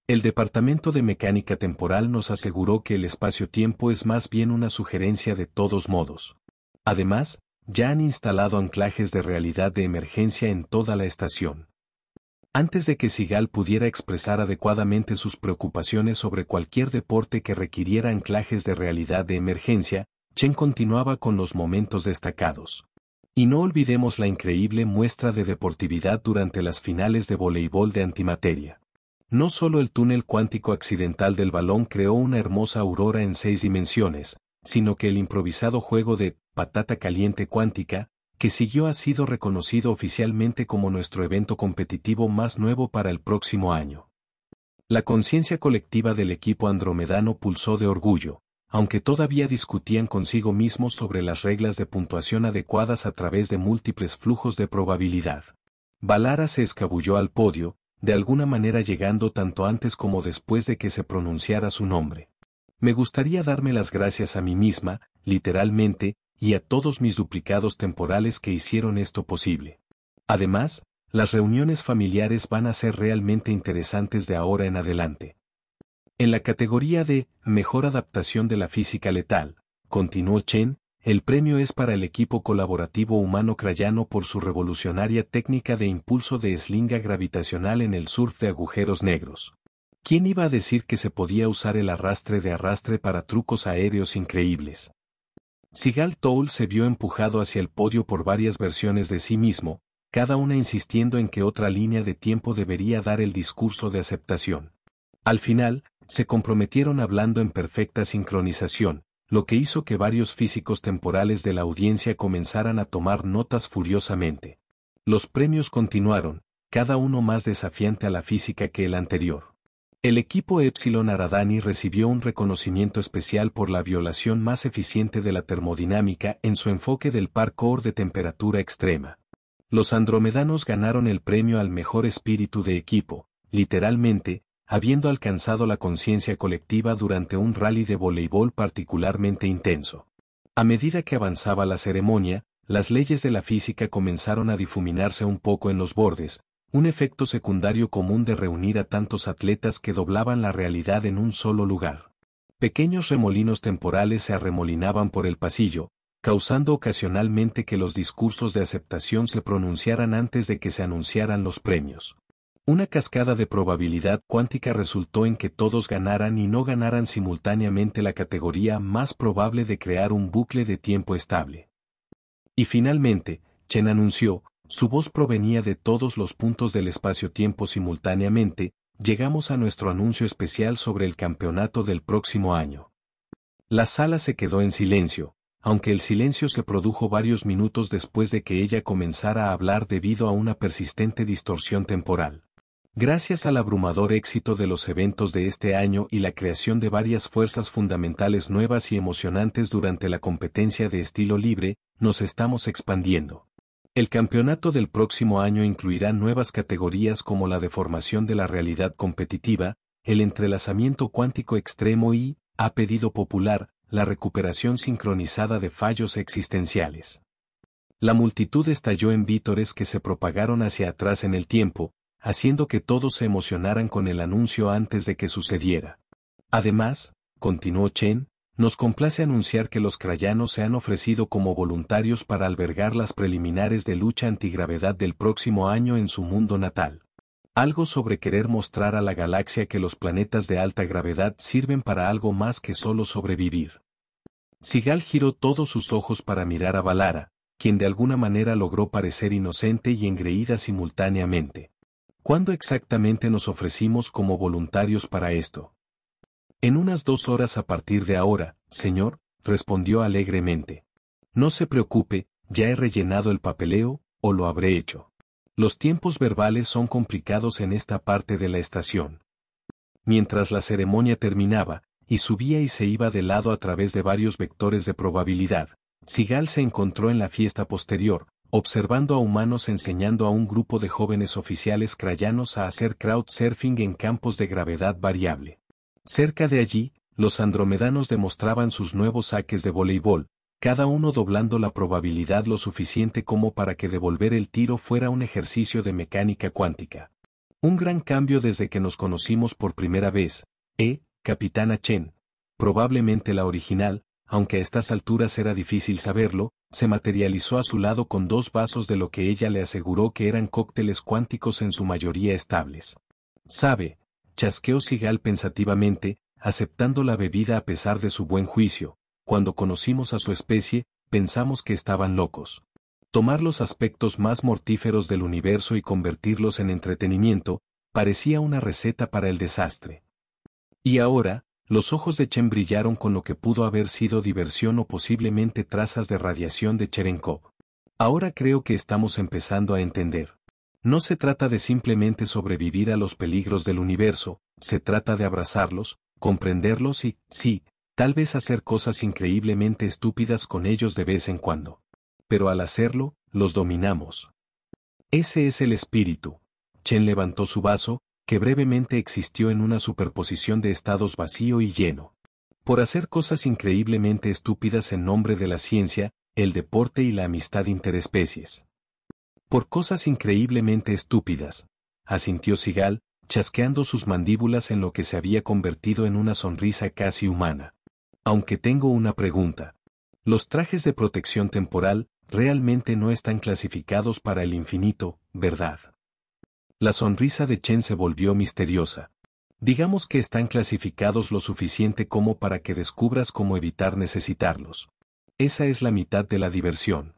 El Departamento de Mecánica Temporal nos aseguró que el espacio-tiempo es más bien una sugerencia de todos modos. Además, ya han instalado anclajes de realidad de emergencia en toda la estación. Antes de que Sigal pudiera expresar adecuadamente sus preocupaciones sobre cualquier deporte que requiriera anclajes de realidad de emergencia, Chen continuaba con los momentos destacados. Y no olvidemos la increíble muestra de deportividad durante las finales de voleibol de antimateria. No solo el túnel cuántico accidental del balón creó una hermosa aurora en 6 dimensiones, sino que el improvisado juego de patata caliente cuántica, que siguió ha sido reconocido oficialmente como nuestro evento competitivo más nuevo para el próximo año. La conciencia colectiva del equipo andromedano pulsó de orgullo, aunque todavía discutían consigo mismos sobre las reglas de puntuación adecuadas a través de múltiples flujos de probabilidad. Balara se escabulló al podio, de alguna manera llegando tanto antes como después de que se pronunciara su nombre. Me gustaría darme las gracias a mí misma, literalmente, y a todos mis duplicados temporales que hicieron esto posible. Además, las reuniones familiares van a ser realmente interesantes de ahora en adelante. En la categoría de Mejor Adaptación de la Física Letal, continuó Chen, el premio es para el equipo colaborativo humano crayano por su revolucionaria técnica de impulso de eslinga gravitacional en el surf de agujeros negros. ¿Quién iba a decir que se podía usar el arrastre de arrastre para trucos aéreos increíbles? Sigal Toul se vio empujado hacia el podio por varias versiones de sí mismo, cada una insistiendo en que otra línea de tiempo debería dar el discurso de aceptación. Al final, se comprometieron hablando en perfecta sincronización, lo que hizo que varios físicos temporales de la audiencia comenzaran a tomar notas furiosamente. Los premios continuaron, cada uno más desafiante a la física que el anterior. El equipo Epsilon Aradani recibió un reconocimiento especial por la violación más eficiente de la termodinámica en su enfoque del parkour de temperatura extrema. Los andromedanos ganaron el premio al mejor espíritu de equipo, literalmente, habiendo alcanzado la conciencia colectiva durante un rally de voleibol particularmente intenso. A medida que avanzaba la ceremonia, las leyes de la física comenzaron a difuminarse un poco en los bordes, un efecto secundario común de reunir a tantos atletas que doblaban la realidad en un solo lugar. Pequeños remolinos temporales se arremolinaban por el pasillo, causando ocasionalmente que los discursos de aceptación se pronunciaran antes de que se anunciaran los premios. Una cascada de probabilidad cuántica resultó en que todos ganaran y no ganaran simultáneamente la categoría más probable de crear un bucle de tiempo estable. Y finalmente, Chen anunció, su voz provenía de todos los puntos del espacio-tiempo simultáneamente, llegamos a nuestro anuncio especial sobre el campeonato del próximo año. La sala se quedó en silencio, aunque el silencio se produjo varios minutos después de que ella comenzara a hablar debido a una persistente distorsión temporal. Gracias al abrumador éxito de los eventos de este año y la creación de varias fuerzas fundamentales nuevas y emocionantes durante la competencia de estilo libre, nos estamos expandiendo. El campeonato del próximo año incluirá nuevas categorías como la deformación de la realidad competitiva, el entrelazamiento cuántico extremo y, A pedido popular, la recuperación sincronizada de fallos existenciales. La multitud estalló en vítores que se propagaron hacia atrás en el tiempo, haciendo que todos se emocionaran con el anuncio antes de que sucediera. Además, continuó Chen, nos complace anunciar que los crayanos se han ofrecido como voluntarios para albergar las preliminares de lucha antigravedad del próximo año en su mundo natal. Algo sobre querer mostrar a la galaxia que los planetas de alta gravedad sirven para algo más que solo sobrevivir. Sigal giró todos sus ojos para mirar a Valara, quien de alguna manera logró parecer inocente y engreída simultáneamente. ¿Cuándo exactamente nos ofrecimos como voluntarios para esto? En unas 2 horas a partir de ahora, señor, respondió alegremente. No se preocupe, ya he rellenado el papeleo, o lo habré hecho. Los tiempos verbales son complicados en esta parte de la estación. Mientras la ceremonia terminaba, y subía y se iba de lado a través de varios vectores de probabilidad, Sigal se encontró en la fiesta posterior, observando a humanos enseñando a un grupo de jóvenes oficiales crayanos a hacer crowdsurfing en campos de gravedad variable. Cerca de allí, los andromedanos demostraban sus nuevos saques de voleibol, cada uno doblando la probabilidad lo suficiente como para que devolver el tiro fuera un ejercicio de mecánica cuántica. Un gran cambio desde que nos conocimos por primera vez, Capitana Chen. Probablemente la original, aunque a estas alturas era difícil saberlo, se materializó a su lado con 2 vasos de lo que ella le aseguró que eran cócteles cuánticos en su mayoría estables. ¿Sabe? Chasqueó Sigal pensativamente, aceptando la bebida a pesar de su buen juicio. Cuando conocimos a su especie, pensamos que estaban locos. Tomar los aspectos más mortíferos del universo y convertirlos en entretenimiento, parecía una receta para el desastre. Y ahora, los ojos de Chen brillaron con lo que pudo haber sido diversión o posiblemente trazas de radiación de Cherenkov. Ahora creo que estamos empezando a entender. No se trata de simplemente sobrevivir a los peligros del universo, se trata de abrazarlos, comprenderlos y, sí, tal vez hacer cosas increíblemente estúpidas con ellos de vez en cuando. Pero al hacerlo, los dominamos. Ese es el espíritu. Chen levantó su vaso, que brevemente existió en una superposición de estados vacío y lleno. Por hacer cosas increíblemente estúpidas en nombre de la ciencia, el deporte y la amistad interespecies. Por cosas increíblemente estúpidas, asintió Sigal, chasqueando sus mandíbulas en lo que se había convertido en una sonrisa casi humana. Aunque tengo una pregunta. Los trajes de protección temporal realmente no están clasificados para el infinito, ¿verdad? La sonrisa de Chen se volvió misteriosa. Digamos que están clasificados lo suficiente como para que descubras cómo evitar necesitarlos. Esa es la mitad de la diversión.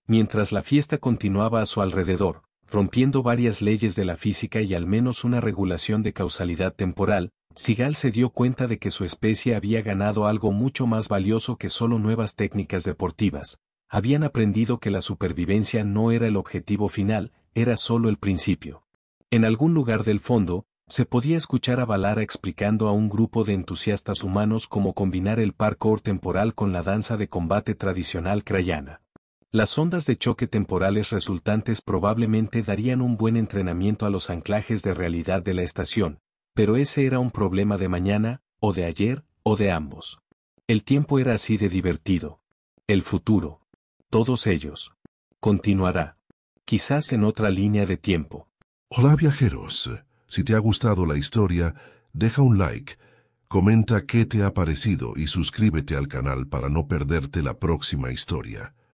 Mientras la fiesta continuaba a su alrededor, rompiendo varias leyes de la física y al menos una regulación de causalidad temporal, Sigal se dio cuenta de que su especie había ganado algo mucho más valioso que solo nuevas técnicas deportivas. Habían aprendido que la supervivencia no era el objetivo final, era solo el principio. En algún lugar del fondo, se podía escuchar a Valara explicando a un grupo de entusiastas humanos cómo combinar el parkour temporal con la danza de combate tradicional crayana. Las ondas de choque temporales resultantes probablemente darían un buen entrenamiento a los anclajes de realidad de la estación, pero ese era un problema de mañana, o de ayer, o de ambos. El tiempo era así de divertido. El futuro. Todos ellos. Continuará. Quizás en otra línea de tiempo. Hola viajeros, si te ha gustado la historia, deja un like, comenta qué te ha parecido y suscríbete al canal para no perderte la próxima historia.